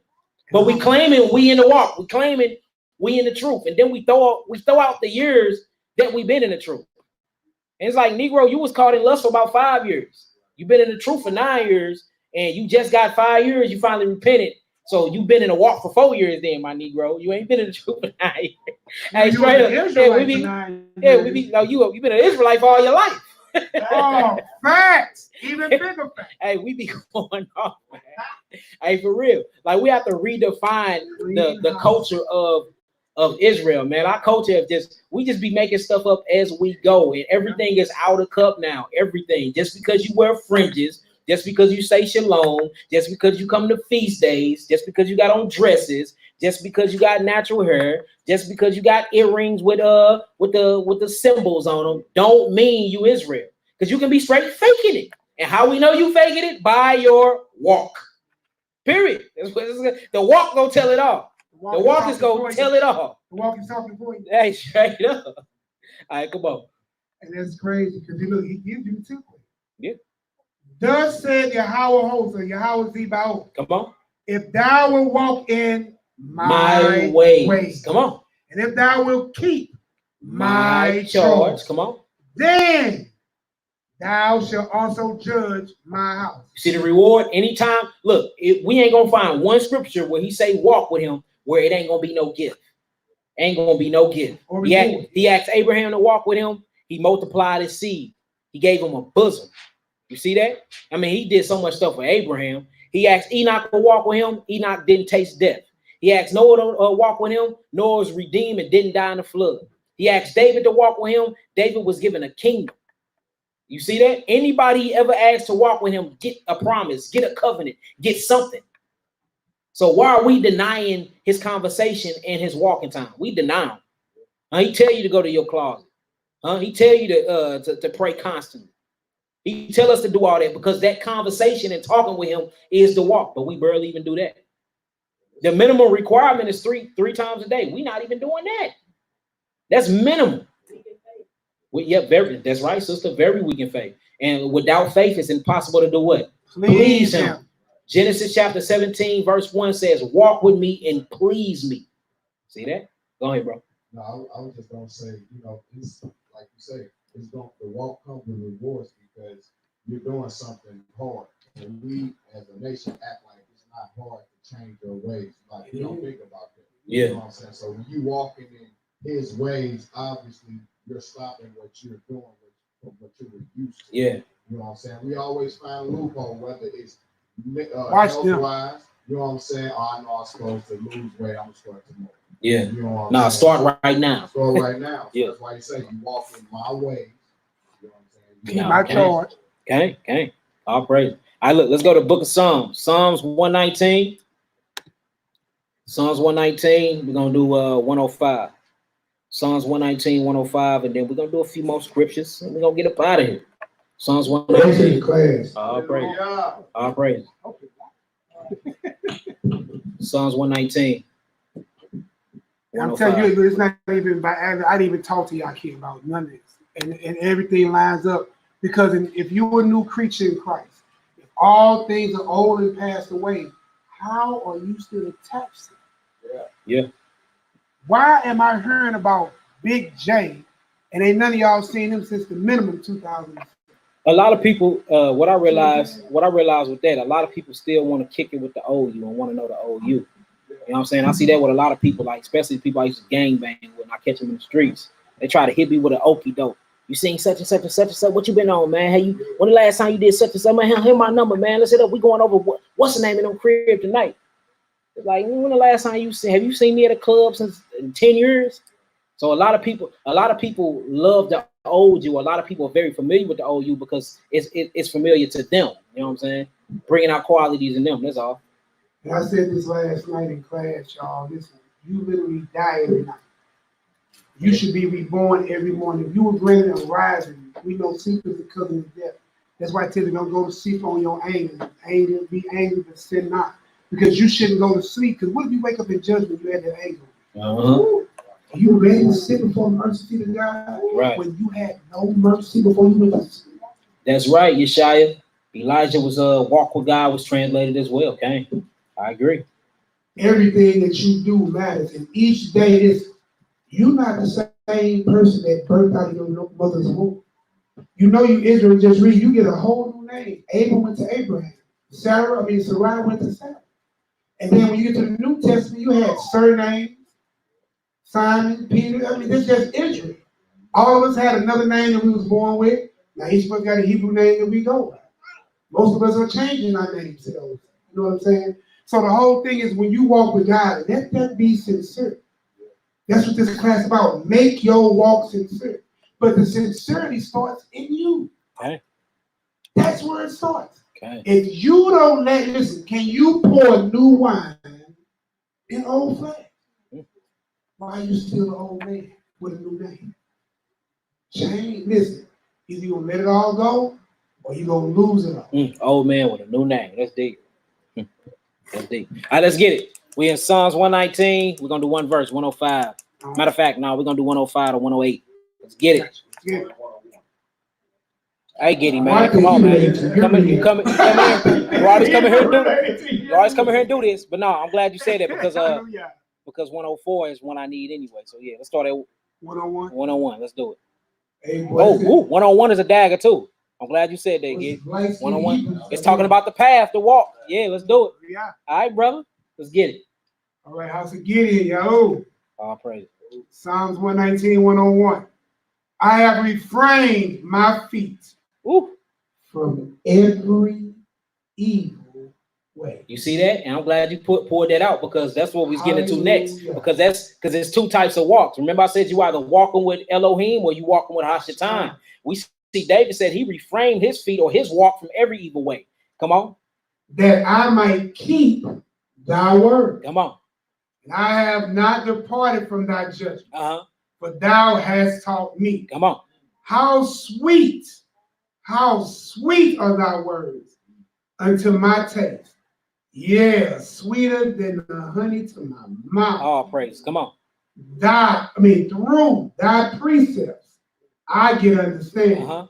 But we claiming we in the walk. We claiming we in the truth. And then we throw out the years that we've been in the truth. And it's like, Negro, you was caught in lust for about 5 years. You've been in the truth for 9 years, and you just got 5 years. You finally repented. So you've been in a walk for 4 years then, my Negro. You ain't been in the truth for 9 years. Hey, straight up. You've been an Israelite for all your life. Oh, facts. Even bigger facts. Hey, we be going off, man. Hey, for real. Like, we have to redefine the culture of Israel, man. Our culture is we just be making stuff up as we go, and everything is out of cup now. Everything. Just because you wear fringes, just because you say shalom, just because you come to feast days, just because you got on dresses, just because you got natural hair, just because you got earrings with the symbols on them, don't mean you Israel. Because you can be straight faking it. And how we know you faking it? By your walk. Period. The walk gonna tell it all. The walk is gonna tell it all. The walk is talking for you. Hey, straight up. All right, come on. And that's crazy, because he gives you two. Yeah. Thus said Yahweh host, or Yahweh Zebaoth. Come on. If thou wilt walk in my ways. Come on. And if thou wilt keep my charge. Come on. Then thou shalt also judge my house. See the reward? Anytime, look, we ain't gonna find one scripture where he say walk with him where it ain't gonna be no gift. Ain't gonna be no gift. He asked Abraham to walk with him. He multiplied his seed. He gave him a bosom. You see that? I mean, he did so much stuff for Abraham. He asked Enoch to walk with him. Enoch didn't taste death. He asked Noah to walk with him. Noah was redeemed and didn't die in the flood. He asked David to walk with him. David was given a kingdom. You see that? Anybody he ever asked to walk with him, get a promise, get a covenant, get something. So why are we denying his conversation and his walking time? We deny him. He tell you to go to your closet. He tell you to pray constantly. He tell us to do all that because that conversation and talking with him is the walk, but we barely even do that. The minimum requirement is three times a day. We're not even doing that. That's minimum. That's right, sister. Very weak in faith. And without faith, it's impossible to do what? Please him. Genesis chapter 17, verse 1 says, walk with me and please me. See that? Go ahead, bro. No, I was just gonna say, it's like you say, the walk comes with rewards because you're doing something hard. And we as a nation act like it's not hard to change your ways. Like you don't think about that. Yeah. You know what I'm saying? So when you walking in his ways, obviously you're stopping what you're doing from what you were used to. Yeah. You know what I'm saying? We always find a loophole, whether it's health-wise. You know what I'm saying? Oh, I know I'm supposed to lose weight. I'm supposed to more. Yeah. You know what I'm saying? Start right now. Start right now. Yeah. That's why you say you walk in my ways. You know what I'm saying? Keep my charge. Okay. All praise. All right, look, let's go to the book of Psalms. Psalms 119. Psalms 119. We're going to do 105. Psalms 119, 105, and then we're going to do a few more scriptures, and we're going to get up out of here. Psalms 119. All praise. All praise. Psalms 119. I'm telling you, it's not even by accident. I didn't even talk to y'all kid about none of this. And everything lines up. Because if you were a new creature in Christ, if all things are old and passed away, how are you still attached to it? Yeah. Why am I hearing about Big J and ain't none of y'all seen him since the minimum 2000? A lot of people, what I realized with that, a lot of people still want to kick it with the old you and want to know the old you. You know what I'm saying? I see that with a lot of people, like especially people I used to gang bang with. I catch them in the streets. They try to hit me with an okie doke. You seen such and such and such and such? What you been on, man? Hey, when the last time you did such and such? Man, here's my number, man. Let's hit up. We going over what's the name of them crib tonight? It's like, when the last time have you seen me at a club since 10 years? So a lot of people love the old you. A lot of people are very familiar with the old you because it's familiar to them. You know what I'm saying? Bringing out qualities in them. That's all. And I said this last night in class, y'all. Listen, you literally die every night. You should be reborn every morning. If you were granted a rising, we know sleep is the cousin of death. That's why I tell you don't go to sleep on your anger. Anger, be angry, but sin not. Because you shouldn't go to sleep. Because what if you wake up in judgment, you had that anger? Are you ready to sit before mercy seat of God? Right. When you had no mercy before you went to sleep? That's right, Yeshaya. Elijah was walk with God was translated as well. Okay, I agree. Everything that you do matters, and each day is you're not the same person that birthed out of your mother's womb. You know you Israel, just read, you get a whole new name. Abel went to Abraham. Sarai went to Sarah. And then when you get to the New Testament, you had surnames, Simon, Peter. This is just Israel. All of us had another name that we was born with. Now each of us got a Hebrew name that we go by. Most of us are changing our names to those. You know what I'm saying? So the whole thing is when you walk with God, let that be sincere. That's what this class is about. Make your walk sincere. But the sincerity starts in you. Okay. That's where it starts. Okay. If you don't listen, can you pour new wine in old flask? Why are you still an old man with a new name? Change. Listen, either you're going to let it all go or you're going to lose it all. Old man with a new name. That's deep. That's deep. All right, let's get it. We in Psalms 119. We're going to do one verse, 105. Matter of fact, no, we're going to do 105 to 108. Let's get it. I get him, man. Come on, man. You come here. You always come here and do this. You always come here and do this. But no, I'm glad you said that because 104 is one I need anyway. So yeah, let's start at 101. 101. Let's do it. Hey, 101 is a dagger too. I'm glad you said that, kid. 101. It's talking about the path to walk. Yeah, let's do it. Yeah. All right, brother. Let's get it. All right, how's it getting, yo? I'll praise it. Psalms 119, 101. I have refrained my feet from every evil way. You see that? And I'm glad you poured that out because that's what we're getting into next. Because it's two types of walks. Remember I said you either walking with Elohim or you walking with Hashatan. We see David said he refrained his feet or his walk from every evil way. Come on. That I might keep thy word. Come on. And I have not departed from thy judgment. But thou hast taught me. Come on. How sweet are thy words unto my taste. Yeah, sweeter than the honey to my mouth. Oh, praise. Come on. Through thy precepts, I get understanding.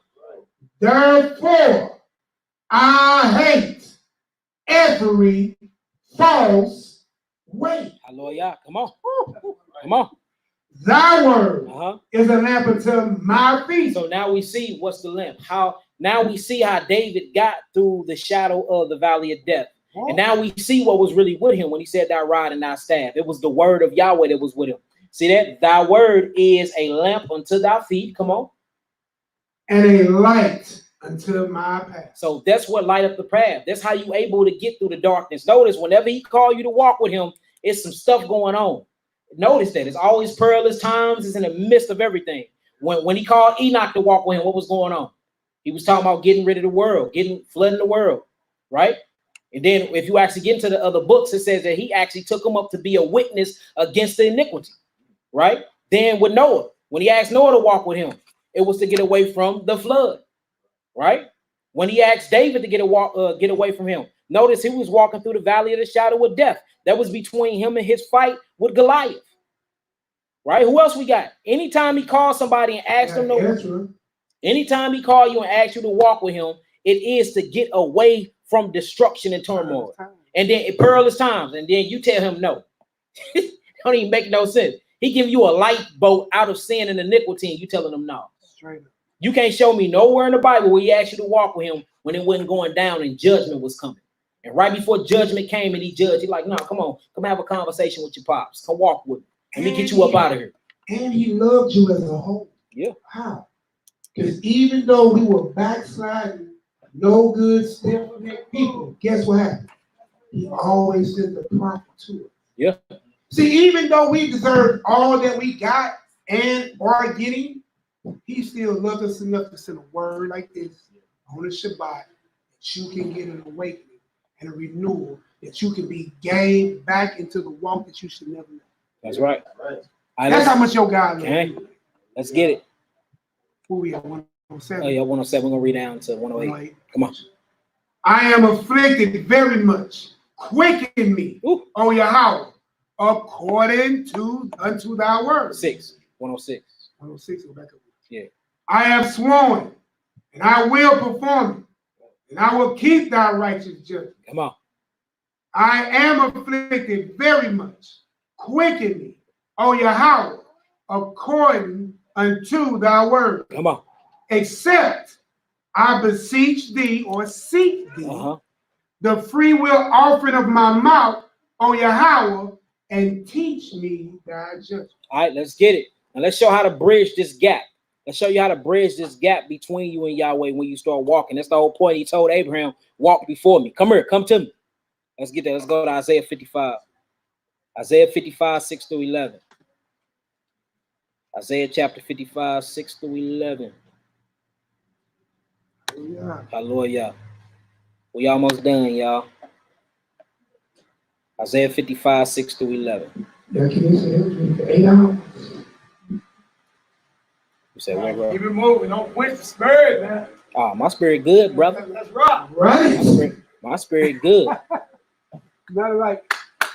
Therefore, I hate every false way. Hallelujah. Come on. Come on. Thy word is a lamp unto my feet. So now we see what's the lamp. Now we see how David got through the shadow of the valley of death. And now we see what was really with him when he said thy rod and thy staff. It was the word of Yahweh that was with him. See that? Thy word is a lamp unto thy feet. Come on. And a light unto my path. So that's what light up the path. That's how you able to get through the darkness. Notice whenever he called you to walk with him, it's some stuff going on. Notice that it's always perilous times. It's in the midst of everything. When he called Enoch to walk with him, what was going on? He was talking about getting rid of the world, flooding the world, right? And then if you actually get into the other books, it says that he actually took him up to be a witness against the iniquity, right? Then with Noah, when he asked Noah to walk with him, it was to get away from the flood, right? When he asked David to get away from him, notice he was walking through the valley of the shadow of death. That was between him and his fight with Goliath, right? Who else we got? Anytime he called somebody and asked them to, anytime he called you and asked you to walk with him, it is to get away from destruction and turmoil. And then at perilous times, and then you tell him no. Don't even make no sense. He give you a light boat out of sin and iniquity, and you telling him no. Straight up. You can't show me nowhere in the Bible where he asked you to walk with him when it wasn't going down and judgment was coming. And right before judgment came and he judged, he's like, no, come on, come have a conversation with your pops. Come walk with me. Let me get you up out of here. And he loved you as a whole. Yeah. How? Because even though we were backsliding, no good, stiff-necked people, guess what happened? He always sent the prophet to us. Yeah. See, even though we deserve all that we got and are getting, he still loves us enough to send a word like this on the Shabbat that you can get an awakening and a renewal, that you can be gained back into the walk that you should never know. That's right. That's how much your God loves okay. you. Let's get it. Who we at? 107? Oh, yeah, 107. We're going to read down to 108. Come on. I am afflicted very much. Quicken me, Ooh. O Yahweh, according to unto thy word. 106. 106, go back up. Yeah. I have sworn, and I will perform it, and I will keep thy righteous judgment. Come on. I am afflicted very much. Quicken me, O Yahweh, according unto thy word. Come on. Except I beseech thee or seek thee the free will offering of my mouth, O Yahweh, and teach me thy judgment. All right, let's get it. And let's show how to bridge this gap. Let's show you how to bridge this gap between you and Yahweh when you start walking. That's the whole point. He told Abraham, walk before me. Come here, come to me. Let's get that. Let's go to Isaiah 55. Isaiah 55, 6 through 11. Isaiah chapter 55, 6 through 11. Yeah. Hallelujah. We almost done, y'all. Isaiah 55, 6 through 11. Yeah, can you say it for 8 hours? You said what, bro? Keep it moving. Don't quench the spirit, man. Oh, my spirit good, brother. That's right. Right. My spirit good. Not like,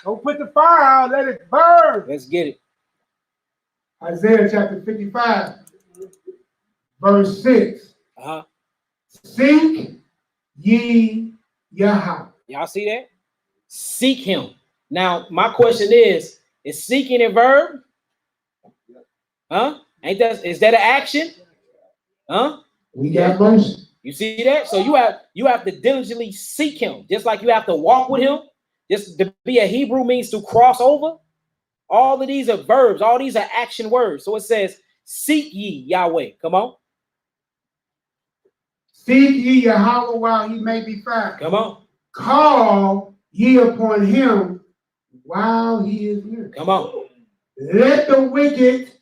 don't put the fire out, let it burn. Let's get it. Isaiah chapter 55, verse 6. Seek ye Yahweh. Y'all see that? Seek him. Now, my question is seeking a verb? Huh? Is that an action? Huh? We got mercy. You see that? So you have to diligently seek him, just like you have to walk with him. Just to be a Hebrew means to cross over. All of these are verbs. All these are action words. So it says, seek ye Yahweh. Come on. Seek ye Yahweh while he may be found. Come on. Call ye upon him while he is near. Come on. Let the wicked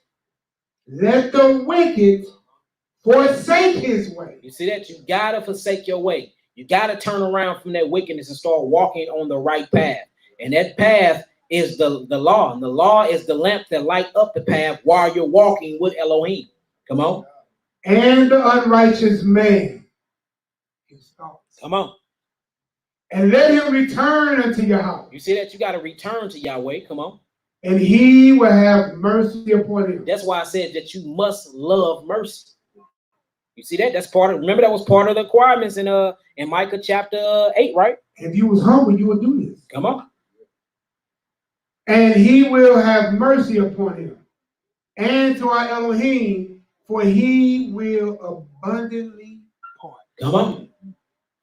forsake his way. You see that? You gotta forsake your way. You gotta turn around from that wickedness and start walking on the right path. And that path is the law. And the law is the lamp that light up the path while you're walking with Elohim. Come on. And the unrighteous man, his thoughts. Come on. And let him return unto Yahweh. You see that? You got to return to Yahweh. Come on. And he will have mercy upon him. That's why I said that you must love mercy. You see that? That's part of, remember that was part of the requirements in Micah chapter 8, right? If you was humble, you would do this. Come on. And he will have mercy upon him. And to our Elohim, for he will abundantly pardon. Come on.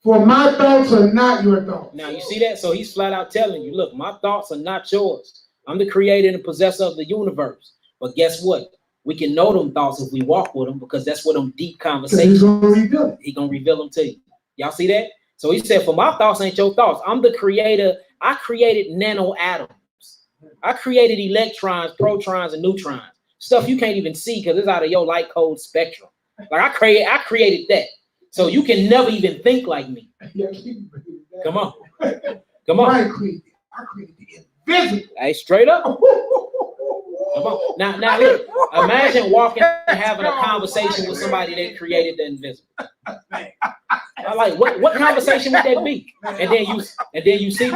For my thoughts are not your thoughts. Now you see that? So he's flat out telling you, look, my thoughts are not yours. I'm the creator and the possessor of the universe. But guess what? We can know them thoughts if we walk with them, because that's what them deep conversations. He's gonna reveal it. He's gonna reveal them to you. Y'all see that? So he said, for my thoughts ain't your thoughts. I'm the creator. I created nano atoms. I created electrons, protons, and neutrons. Stuff you can't even see because it's out of your light code spectrum. Like I created that. So you can never even think like me. Come on. Come on. I created the invisible. Hey, straight up. Come on. Now look, imagine walking and having a conversation with somebody that created the invisible. I'm like, what conversation would that be? And then you see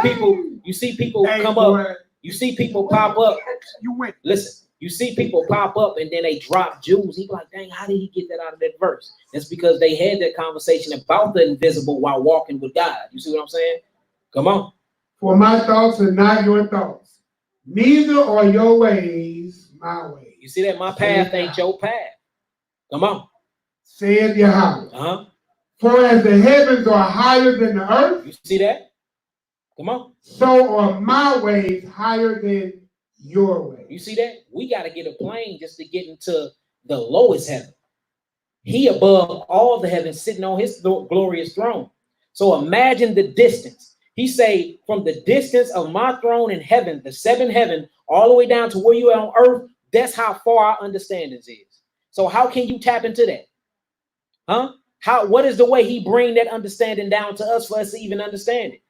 people come up. You see people pop up. You went. Listen, you see people pop up and then they drop jewels. He be like, dang, how did he get that out of that verse? That's because they had that conversation about the invisible while walking with God. You see what I'm saying? Come on. For my thoughts are not your thoughts, neither are your ways my ways. You see that? My path ain't your path. Come on. saith Yahweh. Uh-huh. For as the heavens are higher than the earth, You see that? Come on. so are my ways higher than your ways. You see that? We got to get a plane just to get into the lowest heaven. He above all the heavens, sitting on his glorious throne. So imagine the distance. He say, from the distance of my throne in heaven, the seventh heaven, all the way down to where you are on earth, that's how far our understanding is. So how can you tap into that? Huh? What is the way he bring that understanding down to us for us to even understand it?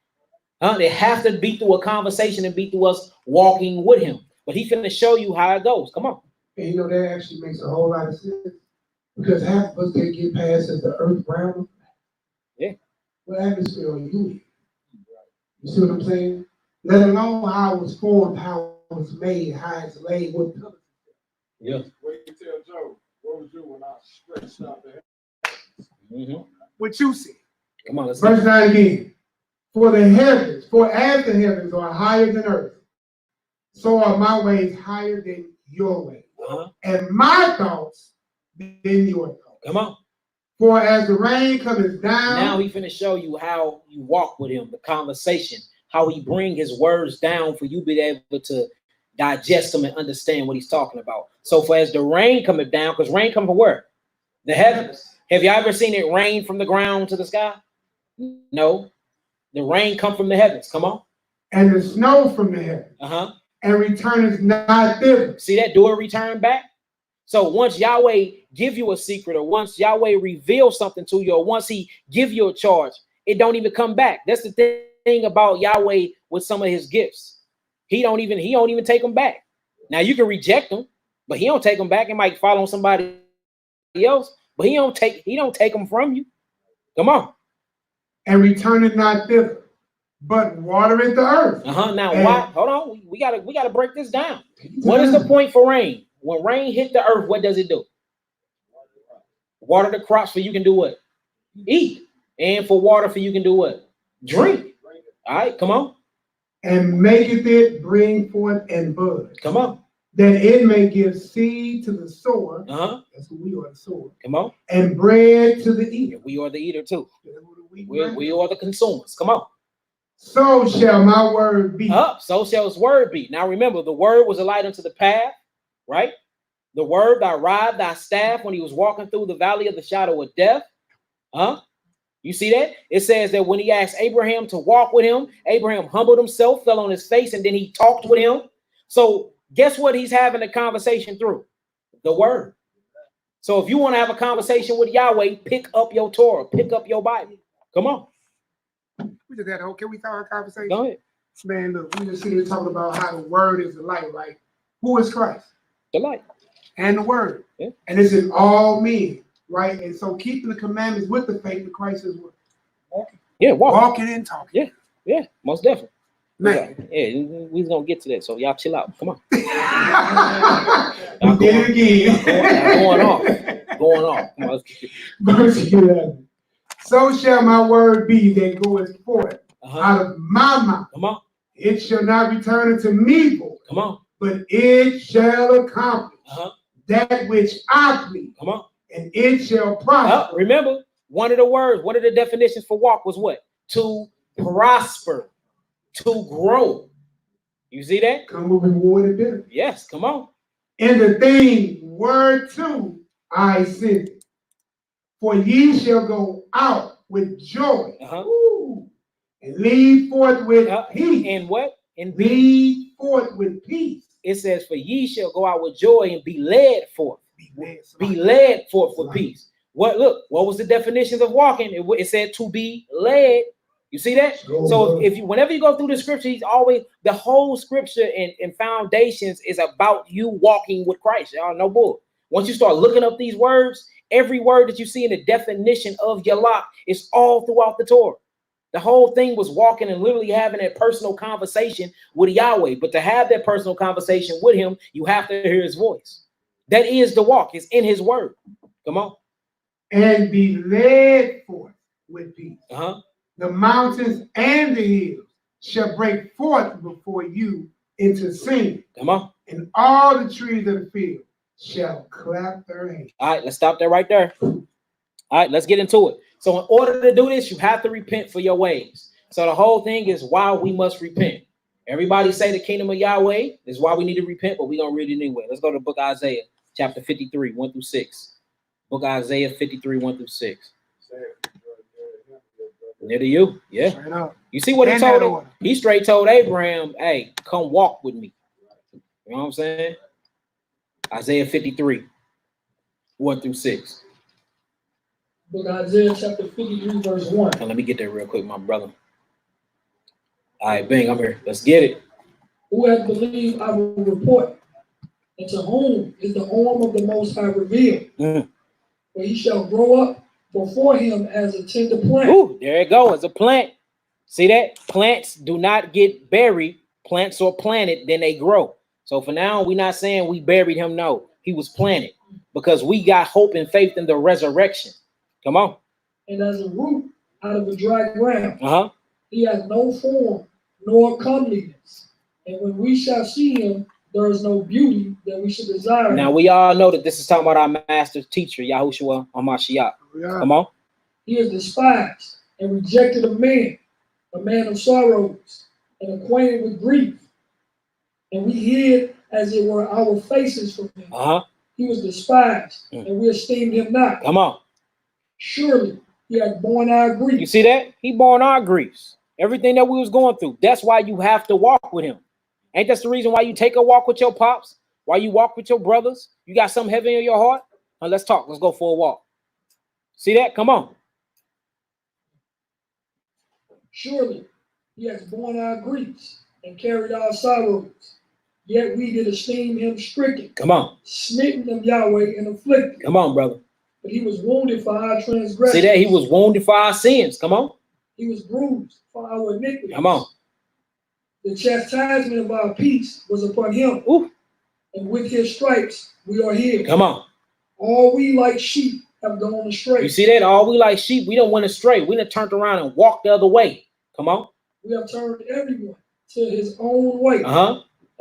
They have to be through a conversation and be through us walking with him. But he's going to show you how it goes. Come on. And you know, that actually makes a whole lot of sense. Because half of us can't get past as the earth round. Yeah. What atmosphere are you in? You see what I'm saying? Let alone how it was formed, how it was made, how it's laid, what color. Yeah. Wait to tell Joe, what was you when I stretched out the heavens? What you see. Come on, let's Verse 9 again. For as the heavens are higher than earth, so are my ways higher than your ways. And my thoughts than your thoughts. Come on. For as the rain cometh down. Now he's finna show you how you walk with him, the conversation, how he bring his words down for you to be able to digest them and understand what he's talking about. So for as the rain cometh down, because rain comes from where? The heavens. Have you ever seen it rain from the ground to the sky? No. The rain come from the heavens. Come on. And the snow from the heavens. And returneth not thither. See that? Do it return back? So once Yahweh give you a secret, or once Yahweh reveals something to you, or once he give you a charge, it don't even come back. That's the thing about Yahweh with some of his gifts. He don't even take them back. Now you can reject them, but he don't take them back. It might fall on somebody else, but he don't take them from you. Come on. And returneth not thither, but watereth the earth. Now why? Hold on. We gotta break this down. What is the point for rain? When rain hit the earth, what does it do? Water the crops for you can do what? Eat. And for water for you can do what? Drink. All right, come on. And maketh it bring forth and bud. Come on. That it may give seed to the sower. That's who we are, the sower. Come on. And bread to the eater. We are the eater too. We are the consumers. Come on. So shall my word be. So shall his word be. Now remember, the word was a light unto the path, right? The word, thy rod, thy staff, when he was walking through the valley of the shadow of death. You see that? It says that when he asked Abraham to walk with him, Abraham humbled himself, fell on his face, and then he talked with him. So guess what he's having a conversation through? The word. So if you want to have a conversation with Yahweh, pick up your Torah, pick up your Bible. Come on. We just had can we start a conversation? Go ahead. Man, look, we just sitting here talking about how the word is the light, right? Who is Christ? The light. And the word. Yeah. And it's in all men, right? And so keeping the commandments with the faith of Christ is what? Walking. Yeah, walking and talking. Yeah, most definitely. Man. Yeah, we're gonna get to that. So y'all chill out. Come on. We did it again. Going off. Come on, let's get it. Verse 11. So shall my word be that goeth forth out of my mouth. Come on. It shall not return unto me void. Come on. But it shall accomplish that which I please. Come on. And it shall prosper. Remember, one of the definitions for walk was what? To prosper, to grow. You see that? Come with reward and benefit. Yes, come on. And the thing whereto I send it. For ye shall go out with joy. And lead forth with peace. And what? And lead forth with peace. It says, for ye shall go out with joy and be led forth. Be led forth with peace. What was the definition of walking? It said to be led. You see that? So whenever you go through the scripture, he's always, the whole scripture and foundations is about you walking with Christ. Y'all no bull. Once you start looking up these words, every word that you see in the definition of Yalak is all throughout the Torah. The whole thing was walking and literally having a personal conversation with Yahweh. But to have that personal conversation with him, you have to hear his voice. That is the walk. It's in his word. Come on. And be led forth with peace. The mountains and the hills shall break forth before you into singing. Come on. And all the trees of the field shall clap their hands. All right, let's stop there right there. All right, let's get into it. So in order to do this, you have to repent for your ways. So the whole thing is why we must repent. Everybody say the kingdom of Yahweh is why we need to repent, but we're going to read it anyway. Let's go to the book of Isaiah, chapter 53, 1 through 6. Book of Isaiah 53, 1 through 6. Near to you, yeah. You see what he told him? He straight told Abraham, hey, come walk with me. You know what I'm saying? Isaiah 53, 1 through 6. Book of Isaiah chapter 53, verse 1. Now, let me get there real quick, my brother. All right, bang, I'm here. Let's get it. Who has believed our report, and to whom is the arm of the Most High revealed? For he shall grow up before him as a tender plant. Ooh, there it goes, as a plant. See that? Plants do not get buried. Plants are planted, then they grow. So for now, we're not saying we buried him. No, he was planted because we got hope and faith in the resurrection. Come on. And as a root out of the dry ground, he has no form nor comeliness. And when we shall see him, there is no beauty that we should desire. Now we all know that this is talking about our master teacher, Yahushua HaMashiach. Come on. He is despised and rejected of men, a man of sorrows and acquainted with grief. And we hid as it were our faces from him. He was despised, and we esteemed him not. Come on. Surely he had borne our griefs. You see that? He borne our griefs. Everything that we was going through. That's why you have to walk with him. Ain't that the reason why you take a walk with your pops? Why you walk with your brothers? You got something heavy in your heart? Now let's talk. Let's go for a walk. See that? Come on. Surely he has borne our griefs and carried our sorrows. Yet we did esteem him stricken. Come on. Smitten of Yahweh and afflicted. Come on, brother. But he was wounded for our transgressions. See that? He was wounded for our sins. Come on. He was bruised for our iniquities. Come on. The chastisement of our peace was upon him. Ooh. And with his stripes we are healed. Come on. All we like sheep have gone astray. You see that? All we like sheep, we don't went astray. We done turned around and walked the other way. Come on. We have turned everyone to his own way.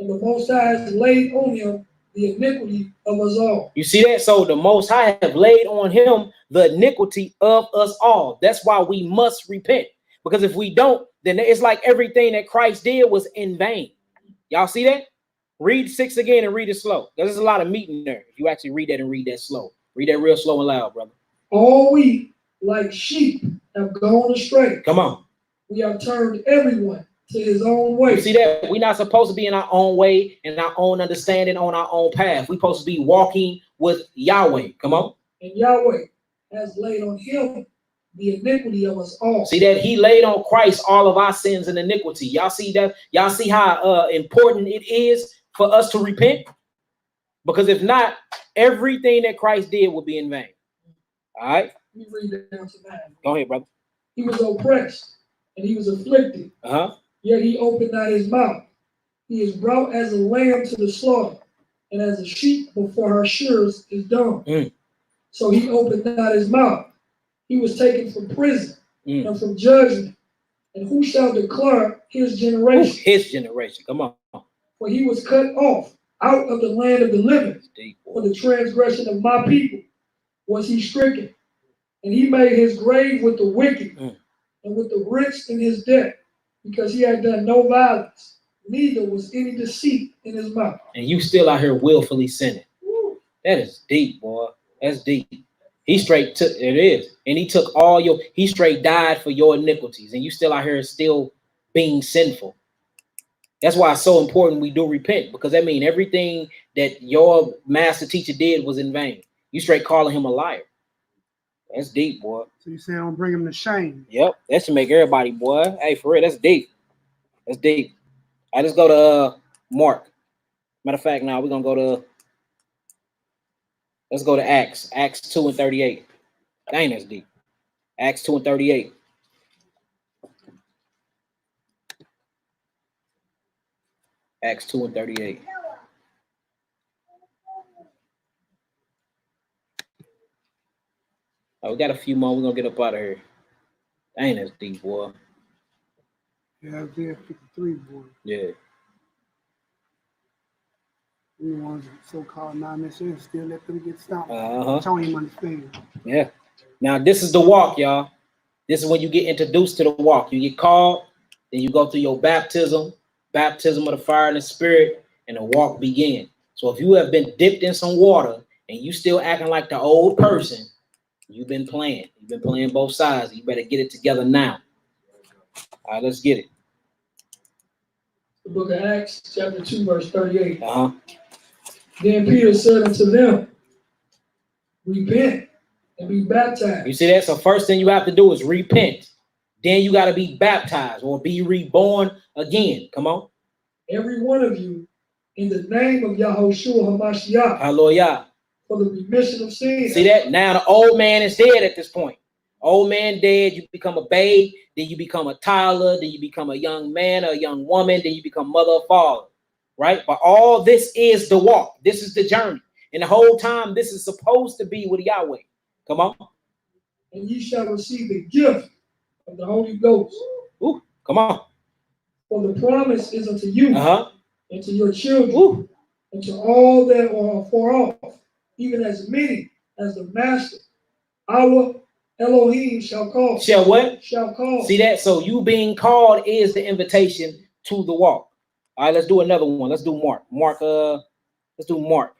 And the Most High has laid on him the iniquity of us all. You see that? So the Most High have laid on him the iniquity of us all. That's why we must repent. Because if we don't, then it's like everything that Christ did was in vain. Y'all see that? Read 6 again and read it slow. There's a lot of meat in there. If you actually read that and read that slow. Read that real slow and loud, brother. All we like sheep have gone astray. Come on. We have turned everyone to his own way. You see that? We're not supposed to be in our own way and our own understanding on our own path. We're supposed to be walking with Yahweh. Come on. And Yahweh has laid on him the iniquity of us all. See that? He laid on Christ all of our sins and iniquity. Y'all see that? Y'all see how important it is for us to repent? Because if not, everything that Christ did would be in vain. All right? Let me read that down to 9. Go ahead, brother. He was oppressed and he was afflicted. Yet he opened not his mouth. He is brought as a lamb to the slaughter, and as a sheep before her shearers is dumb. So he opened not his mouth. He was taken from prison and from judgment. And who shall declare his generation? His generation. Come on. For he was cut off out of the land of the living. For the transgression of my people was he stricken. And he made his grave with the wicked and with the rich in his debt, because he had done no violence, neither was any deceit in his mouth. And you still out here willfully sinning. That is deep, boy. That's deep. He straight took it is, and he took all your. He straight died for your iniquities, and you still out here still being sinful. That's why it's so important we do repent, because that means everything that your master teacher did was in vain. You straight calling him a liar. That's deep, boy. So you say don't bring him to shame. Yep, that should make everybody, boy. Hey, for real, that's deep. That's deep. I just go to Mark. Matter of fact, now we're gonna go to. Let's go to Acts. Acts 2 and 38. Dang, that's deep. Acts 2 and 38. Acts 2 and 38. Oh, we got a few more. We're gonna get up out of here. Dang, that's deep, boy. Yeah, Isaiah 53, boy. Yeah. The ones that so-called non-Messianists still let them get stomped. Uh-huh. Don't even understand. Yeah. Now, this is the walk, y'all. This is when you get introduced to the walk. You get called, then you go through your baptism of the fire and the spirit, and the walk begins. So if you have been dipped in some water and you still acting like the old person, you've been playing. You've been playing both sides. You better get it together now. All right, let's get it. The book of Acts, chapter 2, verse 38. Uh-huh. Then Peter said unto them, repent and be baptized. You see that? So first thing you have to do is repent. Then you got to be baptized or be reborn again. Come on. Every one of you in the name of Yahushua HaMashiach. Hallelujah. For the remission of sins. See that? Now the old man is dead at this point. Old man dead, you become a babe, then you become a toddler, then you become a young man or a young woman, then you become mother or father, right? But all this is the walk. This is the journey. And the whole time, this is supposed to be with Yahweh. Come on. And ye shall receive the gift of the Holy Ghost. Ooh, come on. For the promise is unto you and to your children. Ooh. And to all that are far off, even as many as the Master, our Elohim shall call. Shall what? Shall call. See that? So you being called is the invitation to the walk. All right, let's do another one. Let's do Mark. Let's do Mark.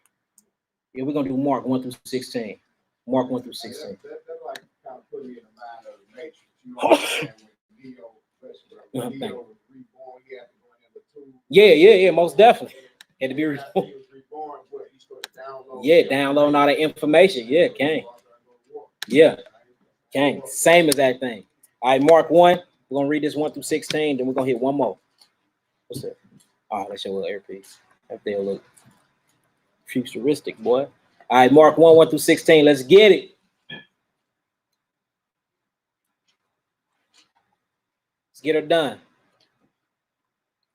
Yeah, we're gonna do Mark 1 through 16. Mark 1 through 16. That like kind of put me in the mind of the Matrix. You know what I'm saying? When Neo was reborn, he had to go in the tomb. Yeah, most definitely. Had to be reborn. He was reborn, but he's supposed to download. Yeah, downloading all that information. Yeah, gang. Yeah, gang. Same exact thing. All right, Mark 1. We're gonna read this 1 through 16, then we're gonna hit one more. What's that? All right, let's show a little earpiece. That thing look futuristic, boy. All right, Mark 1 through 16. Let's get it. Let's get her done.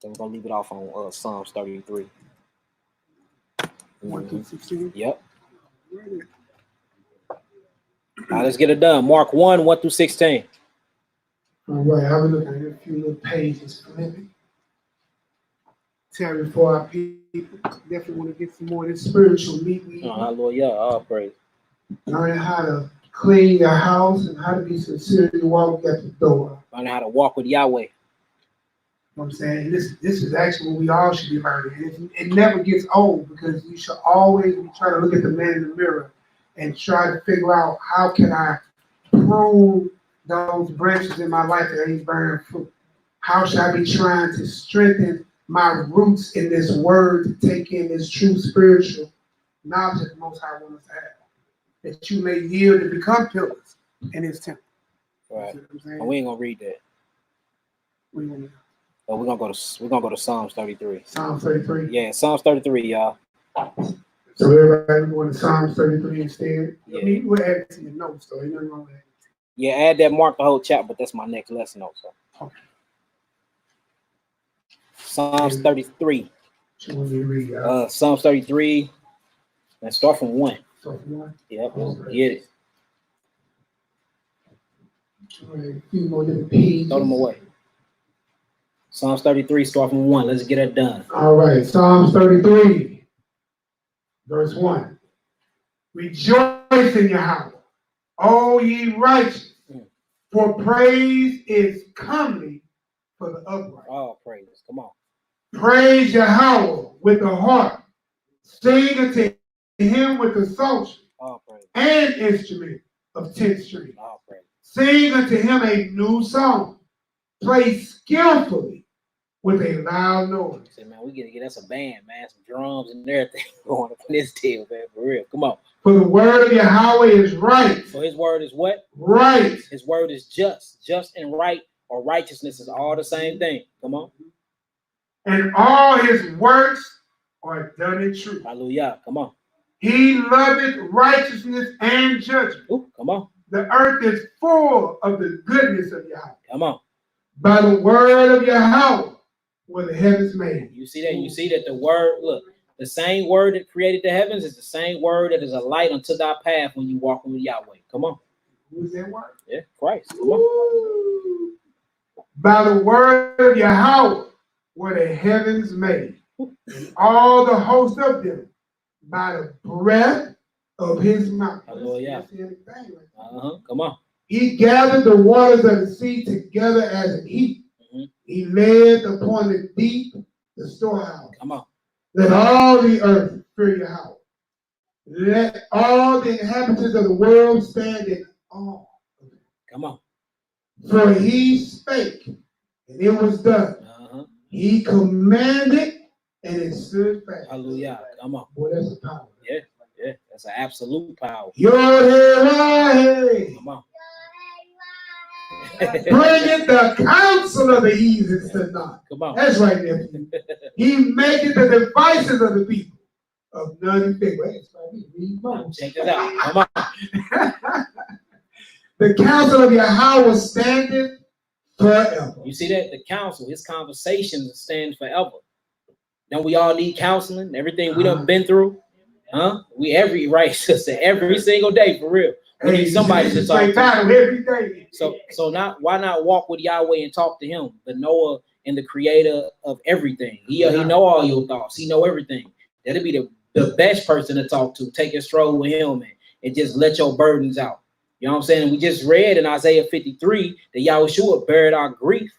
Then we're gonna leave it off on Psalms 33. 1 through 16. Yep. All right, let's get it done. Mark 1 through 16. All right, I was looking at a few little pages flipping. Terry, for our people, definitely want to get some more of this spiritual meat. Hallelujah, all praise. Learning how to clean your house and how to be sincerely walk at the door. Learning how to walk with Yahweh. You know what I'm saying? This is actually what we all should be learning. It never gets old because you should always be trying to look at the man in the mirror and try to figure out how can I prune those branches in my life that ain't bearing fruit. How should I be trying to strengthen my roots in this word to take in this true spiritual knowledge that the Most High wants us to have, that you may yield and become pillars in His temple. Right. And we ain't gonna read that. We're gonna go to Psalms 33. Psalms 33. Yeah, Psalms 33, y'all. So everybody going to Psalms 33 instead. Yeah. I mean, we'll add it to your notes, though. Ain't nothing wrong with that. Yeah, add that Mark the whole chapter, but that's my next lesson also. Okay. Psalms 33. So when you read, Psalms 33. Let's start from 1. so from 1. Yep, Okay. get it. All right, a few more different pages. Throw them away. Psalms 33, start from 1. Let's get it done. All right, Psalms 33, verse 1. Rejoice in Yahweh, all ye righteous, for praise is comely for the upright. Oh, praise. Come on. Praise Yahweh with the harp. Sing unto him with the psaltery and instrument of 10th string. Oh, praise. Sing unto him a new song. Play skillfully with a loud noise. Say, man, we gotta get us a band, man. Some drums and everything going up in this deal, man. For real. Come on. For the word of Yahweh is right. So his word is what? Right. His word is just. Just and right or righteousness is all the same thing. Come on. And all his works are done in truth. Hallelujah. Come on. He loveth righteousness and judgment. Ooh, come on. The earth is full of the goodness of Yahweh. Come on. By the word of Yahweh were the heavens made. You see that? You see that the word, look, the same word that created the heavens is the same word that is a light unto thy path when you walk with Yahweh. Come on. Who is that word? Yeah, Christ. Come on. Ooh. By the word of Yahweh were the heavens made, and all the host of them by the breath of his mouth. Hallelujah. Come on. He gathered the waters of the sea together as an heap. He laid upon the deep the storehouse. Come on. Let all the earth fear your house. Let all the inhabitants of the world stand in awe. Come on. For he spake, and it was done. He commanded, and it stood fast. Hallelujah. Come on. Boy, that's a power. Yeah, yeah. That's an absolute power. YAHWEH. Come on. Bringeth the counsel of the heathens to naught. Come on. That's right there. He maketh the devices of the people of none effect. Check this out. Come on. The counsel of Yahweh standeth forever. You see that? The counsel, his conversations stand forever. Don't we all need counseling? Everything we done been through? Huh? We every sister, every single day, for real. We need somebody to talk to. Every day. So why not walk with Yahweh and talk to him, the Noah and the creator of everything? He know all your thoughts. He know everything. That'd be the best person to talk to. Take a stroll with him and just let your burdens out. You know what I'm saying? We just read in Isaiah 53 that Yahushua buried our grief.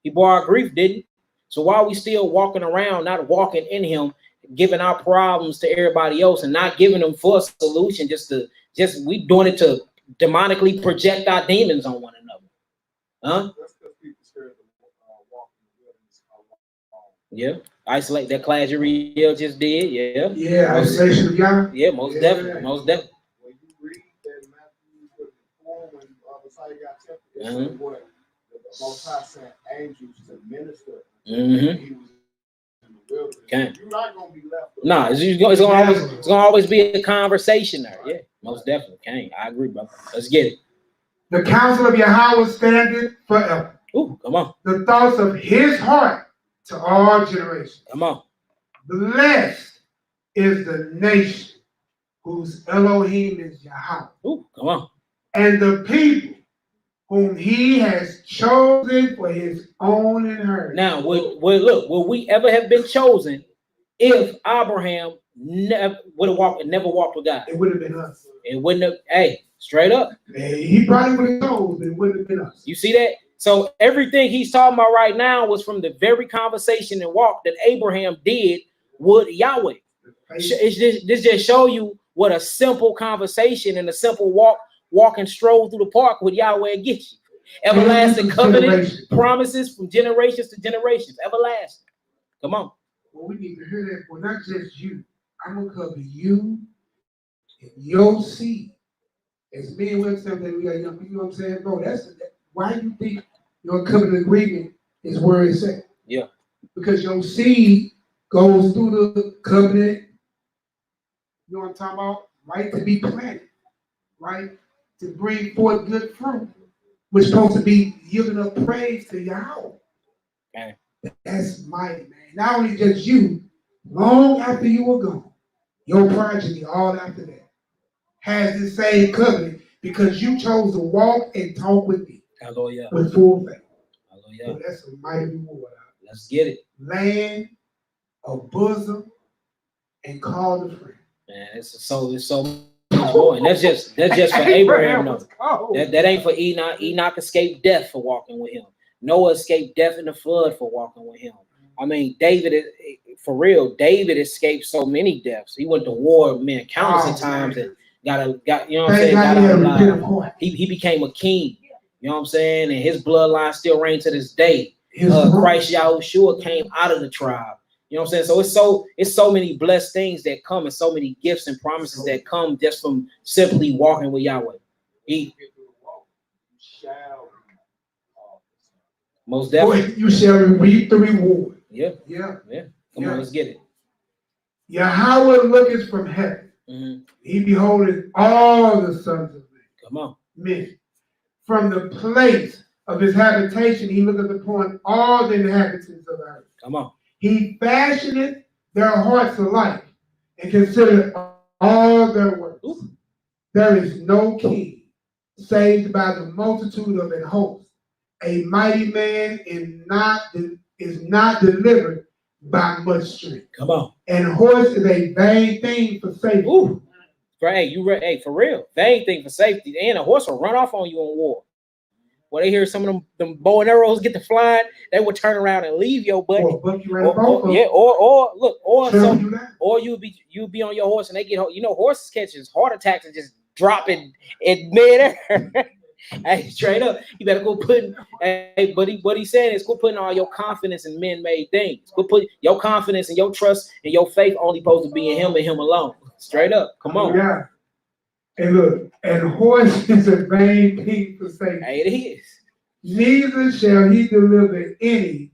He bore our grief, didn't he? So why are we still walking around, not walking in him, giving our problems to everybody else and not giving them for a solution, we doing it to demonically project our demons on one another? Huh? That's because people scared to walk in the wilderness. Yeah. Isolate that class you just did. Yeah. Yeah, isolation of Yah. Yeah, most definitely. Most definitely. When you read that Matthew 4, when Messiah got tempted, it said what? The Most High sent angels to minister. He was in the wilderness. Okay. You're not going to be left. Nah, it's gonna always be a conversation there. Yeah, most definitely. Okay, I agree, brother. Let's get it. The counsel of Yahweh standeth forever. Ooh, come on. The thoughts of his heart to all generations. Come on. Blessed is the nation whose Elohim is Yahweh. Ooh, come on. And the people whom he has chosen for his own inheritance. Now, would we ever have been chosen if Abraham never walked with God? It would have been us. It wouldn't have. Hey, straight up. He probably would have chosen, but it wouldn't have been us. You see that? So everything he's talking about right now was from the very conversation and walk that Abraham did with Yahweh. This just show you what a simple conversation and a simple walk and stroll through the park with Yahweh gets you. Everlasting covenant promises from generations to generations. Everlasting. Come on. Well, we need to hear that. Well, not just you. I'm going to cover you and your seed. As me and Will said that we got young people, you know what I'm saying? Bro, why do you think your covenant agreement is where it's at? Yeah. Because your seed goes through the covenant, you know what I'm talking about? Right? To be planted, right? To bring forth good fruit, which is supposed to be giving up praise to Yahweh. Okay. That's mighty, man. Not only just you, long after you were gone, your progeny, all after that, has the same covenant because you chose to walk and talk with me. Hallelujah. With full faith. Hallelujah. So that's a mighty reward. Let's get it. Land, a bosom, and call the friend. Man, it's so much more. And that's just for Abraham. That ain't for Enoch. Enoch escaped death for walking with him. Noah escaped death in the flood for walking with him. I mean, David, for real, David escaped so many deaths. He went to war, man, countless of times and got you know what I'm saying? Got out alive. He became a king. You know what I'm saying? And his bloodline still reigns to this day. Christ Yahushua came out of the tribe. You know what I'm saying? So it's so many blessed things that come and so many gifts and promises that come just from simply walking with Yahweh. Most definitely. You shall reap the reward. Yeah. Come on, let's get it. Yahweh looketh from heaven. He beholdeth all the sons of men. Come on. Men. From the place of his habitation, he looketh upon all the inhabitants of the earth. Come on. He fashioneth their hearts alike and considereth all their works. Ooh. There is no king saved by the multitude of an host. A mighty man is not delivered by much strength. Come on. And horse is a vain thing for safety. Ooh. Hey, hey, for real. Vain thing for safety. And a horse will run off on you in war. When they hear some of them bow and arrows get to flying, they will turn around and leave your butt. Or you be on your horse and they get, horses catches heart attacks and just dropping in midair. Hey, straight up, you better go putting. Hey, but what he said is, quit putting all your confidence in man-made things. Quit putting your confidence and your trust and your faith only supposed to be in him and him alone. Straight up, come on. Yeah. And look, and horse is a vain thing for safety. Hey, it is. Neither shall he deliver any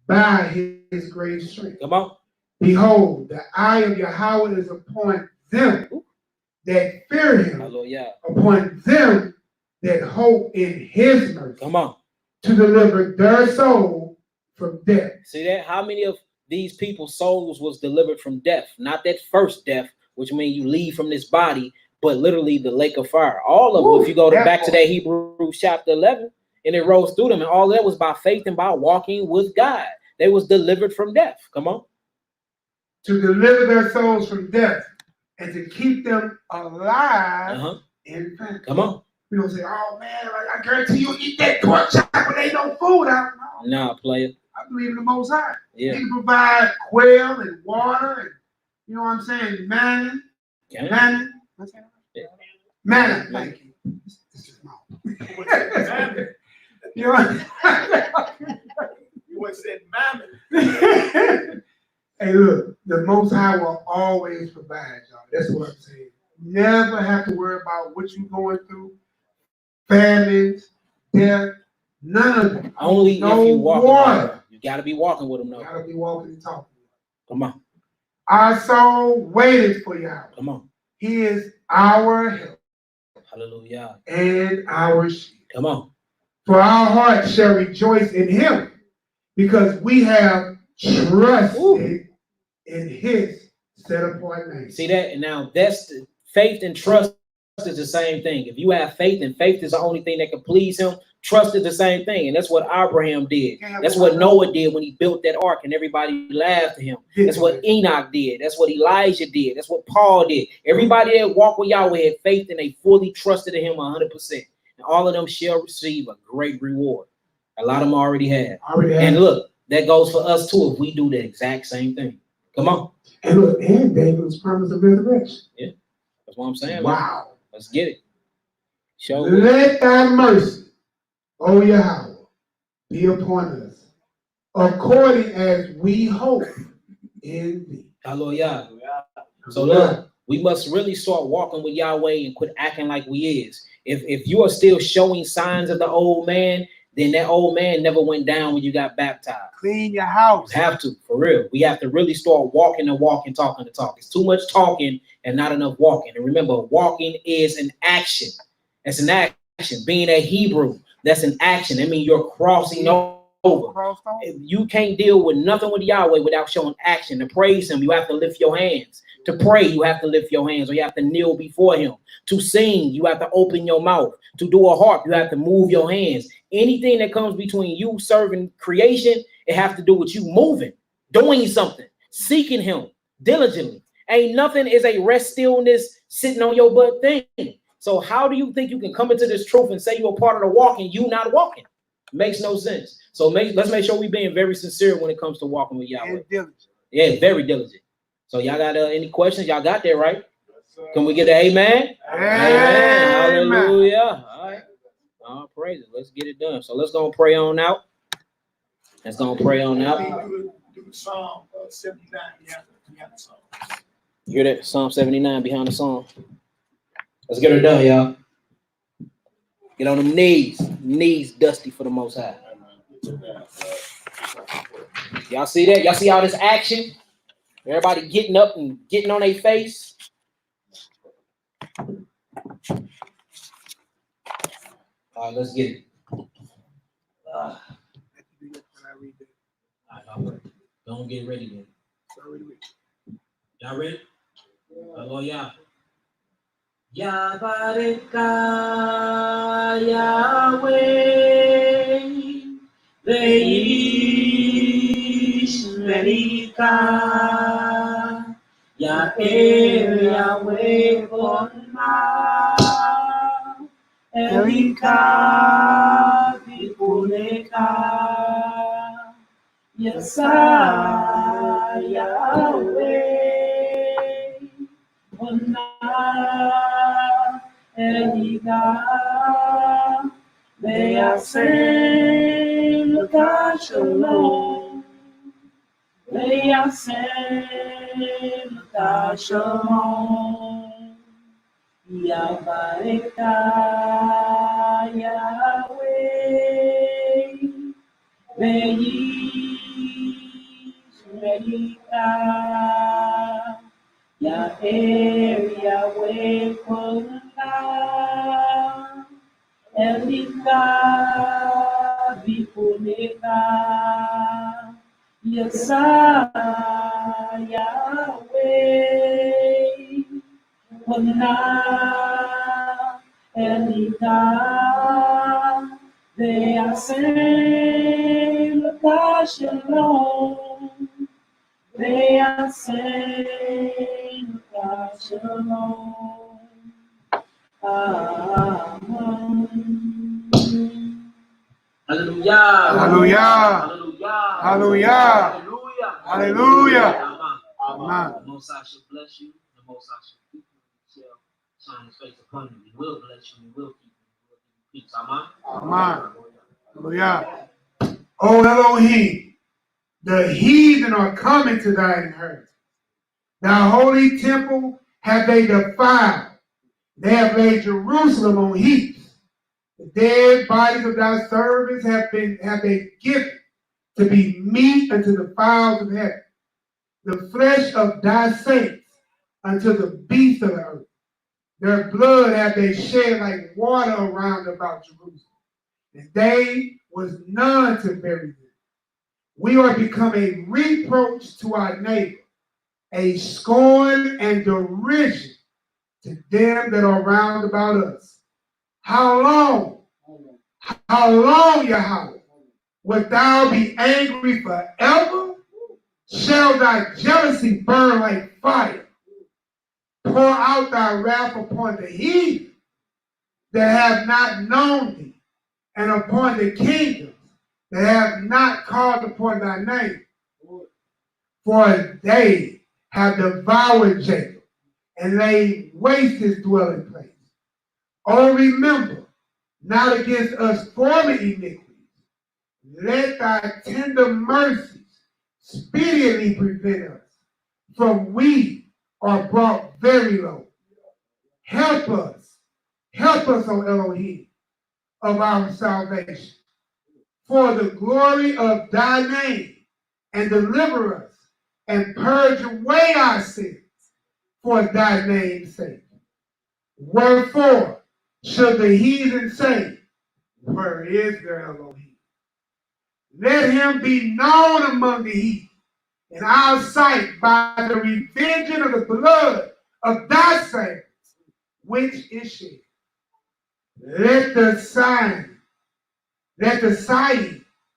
by his great strength. Come on. Behold, the eye of YAHWEH is upon them that fear him, Hallelujah. Upon them that hope in his mercy. Come on. To deliver their soul from death. See that? How many of these people's souls was delivered from death? Not that first death, which means you leave from this body, but literally the lake of fire. All of them, if you go back to that Hebrews chapter 11, and it rose through them, and all that was by faith and by walking with God. They was delivered from death. Come on. To deliver their souls from death and to keep them alive in fact. Come on. You don't say, oh man, I guarantee you eat that pork chop when ain't no food out. Nah, player. I believe in the Most High. Yeah. He can provide quail and water and, you know what I'm saying, manna. Manna. What's that? Yeah. Manna. Thank you. This is mouth. You know what? You said mammon. Hey, look, the Most High will always provide, y'all. That's what I'm saying. Never have to worry about what you're going through, famines, death, none of them. Only if you walk. Water. You got to be walking with them, though. You got to be walking and talking. Come on. Our soul waited for you. Come on. He is our help. Hallelujah. And our shield. Come on. For our heart shall rejoice in him, because we have trusted in his set apart name. See that? And now that's the faith and trust is the same thing. If you have faith, and faith is the only thing that can please him, trust is the same thing. And that's what Abraham did. That's what Noah did when he built that ark and everybody laughed at him. That's what Enoch did. That's what Elijah did. That's what Paul did. Everybody that walked with Yahweh had faith and they fully trusted in him 100%. And all of them shall receive a great reward. A lot of them already have. And look, that goes for us too if we do the exact same thing. Come on. And look, and David's promise of resurrection. Yeah. That's what I'm saying. Wow. Man. Let's get it. Show Let thy mercy, O Yahweh, be upon us, according as we hope in thee. Hallelujah. So look, we must really start walking with Yahweh and quit acting like we is. If you are still showing signs of the old man, then that old man never went down when you got baptized. Clean your house. You have to, for real. We have to really start walking and walking, talking to talk. It's too much talking and not enough walking. And remember, walking is an action. It's an action. Being a Hebrew, that's an action. I mean, you're crossing over. You can't deal with nothing with Yahweh without showing action. To praise him, you have to lift your hands. To pray, you have to lift your hands, or you have to kneel before him. To sing, you have to open your mouth. To do a harp, you have to move your hands. Anything that comes between you serving creation, it has to do with you moving, doing something, seeking him diligently. Ain't nothing is a rest stillness sitting on your butt thing. So how do you think you can come into this truth and say you're a part of the walk and you not walking? Makes no sense. So let's make sure we're being very sincere when it comes to walking with Yahweh. Yeah, very diligent. So y'all got any questions? Y'all got that, right? Can we get an amen? Amen. Hallelujah. All right. All praise it. Let's get it done. So let's go and pray on out. Let's go and pray on out. Psalm 79 behind the song. You hear that? Psalm 79 behind the song. Let's get her done, y'all. Get on them knees. Knees dusty for the Most High. Y'all see that? Y'all see all this action? Everybody getting up and getting on their face. All right, let's get it. Don't get ready then. Y'all ready? Hallelujah. Yabareka Yahweh Veish Verika YAHWEH Erika Vipuneka Yesa YAHWEH Erika Leyasen Shalom Leyasen Shalom Yabareka YAHWEH Meika YAHWEH Elika Vipuneka Yesa YAHWEH Elika Leyasen Shalom Leyasen Shalom Amen. Hallelujah. Hallelujah. Hallelujah. Hallelujah. Hallelujah. Hallelujah. Amen. The Most High shall bless you. The Most High shall keep you. He shall shine his face upon you. He will bless you. He will keep you. He will give you peace. Amen. Amen. Hallelujah. O Elohim, the heathen are coming to thy inheritance. Thy holy temple have they defiled. They have laid Jerusalem on heaps. The dead bodies of thy servants have they given to be meat unto the fowls of heaven. The flesh of thy saints unto the beasts of the earth. Their blood have they shed like water around about Jerusalem. And they was none to bury them. We are become a reproach to our neighbor, a scorn and derision to them that are round about us. How long, Yahweh, wilt thou be angry forever? Shall thy jealousy burn like fire? Pour out thy wrath upon the heathen that have not known thee, and upon the kingdoms that have not called upon thy name. For they have devoured Jacob, and laid waste his dwelling place. Oh, remember, not against us former iniquities. Let thy tender mercies speedily prevent us, for we are brought very low. Help us, O Elohim, of our salvation, for the glory of thy name, and deliver us, and purge away our sins, for thy name's sake. Wherefore should the heathen say, where is their Elohim? Let him be known among the heathen in our sight by the revenging of the blood of thy saints, which is shed. Let the sign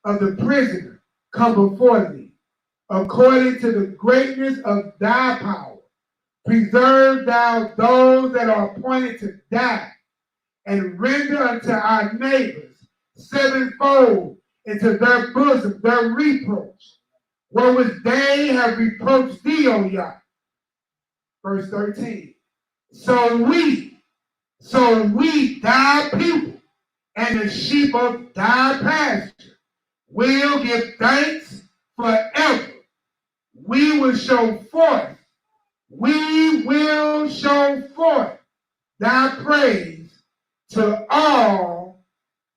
of the prisoner come before thee, according to the greatness of thy power. Preserve thou those that are appointed to die, and render unto our neighbors sevenfold into their bosom their reproach, wherewith they have reproached thee, O Yah. Verse 13. So we, thy people, and the sheep of thy pasture, will give thanks forever. We will show forth thy praise to all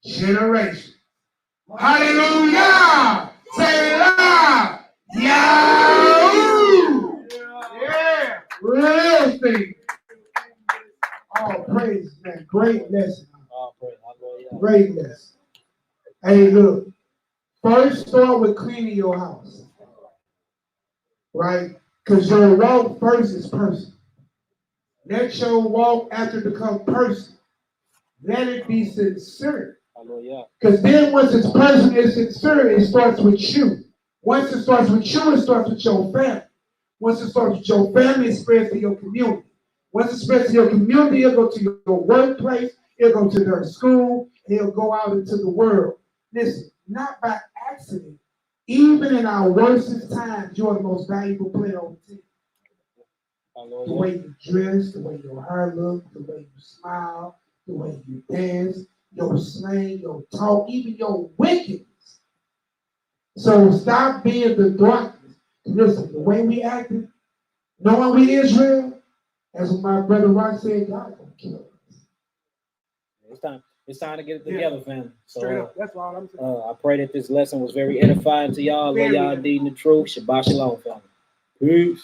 generations. Hallelujah! Say loud! Yahweh! Yeah! Real thing. Oh, praise, man. Great lesson. Great lesson. Hey, look. First, start with cleaning your house. Right? Because your walk first is personal. Let your walk after become personal. Let it be sincere. Because then once it's personal and sincere, it starts with you. Once it starts with you, it starts with your family. Once it starts with your family, it spreads to your community. Once it spreads to your community, it'll go to your workplace, it'll go to their school, and it'll go out into the world. Listen, not by accident. Even in our worstest times, you're the most valuable player on the team. The way you dress, the way your hair looks, the way you smile, the way you dance, your slang, your talk, even your wickedness. So stop being the darkness. Listen, the way we acted, knowing we Israel, as my brother Rock said, God gonna kill us. It's time to get it together, family. Straight So up. That's all I'm saying. I pray that this lesson was very edifying to y'all. Love y'all, indeed, in the truth. Shabbat shalom, family. Peace.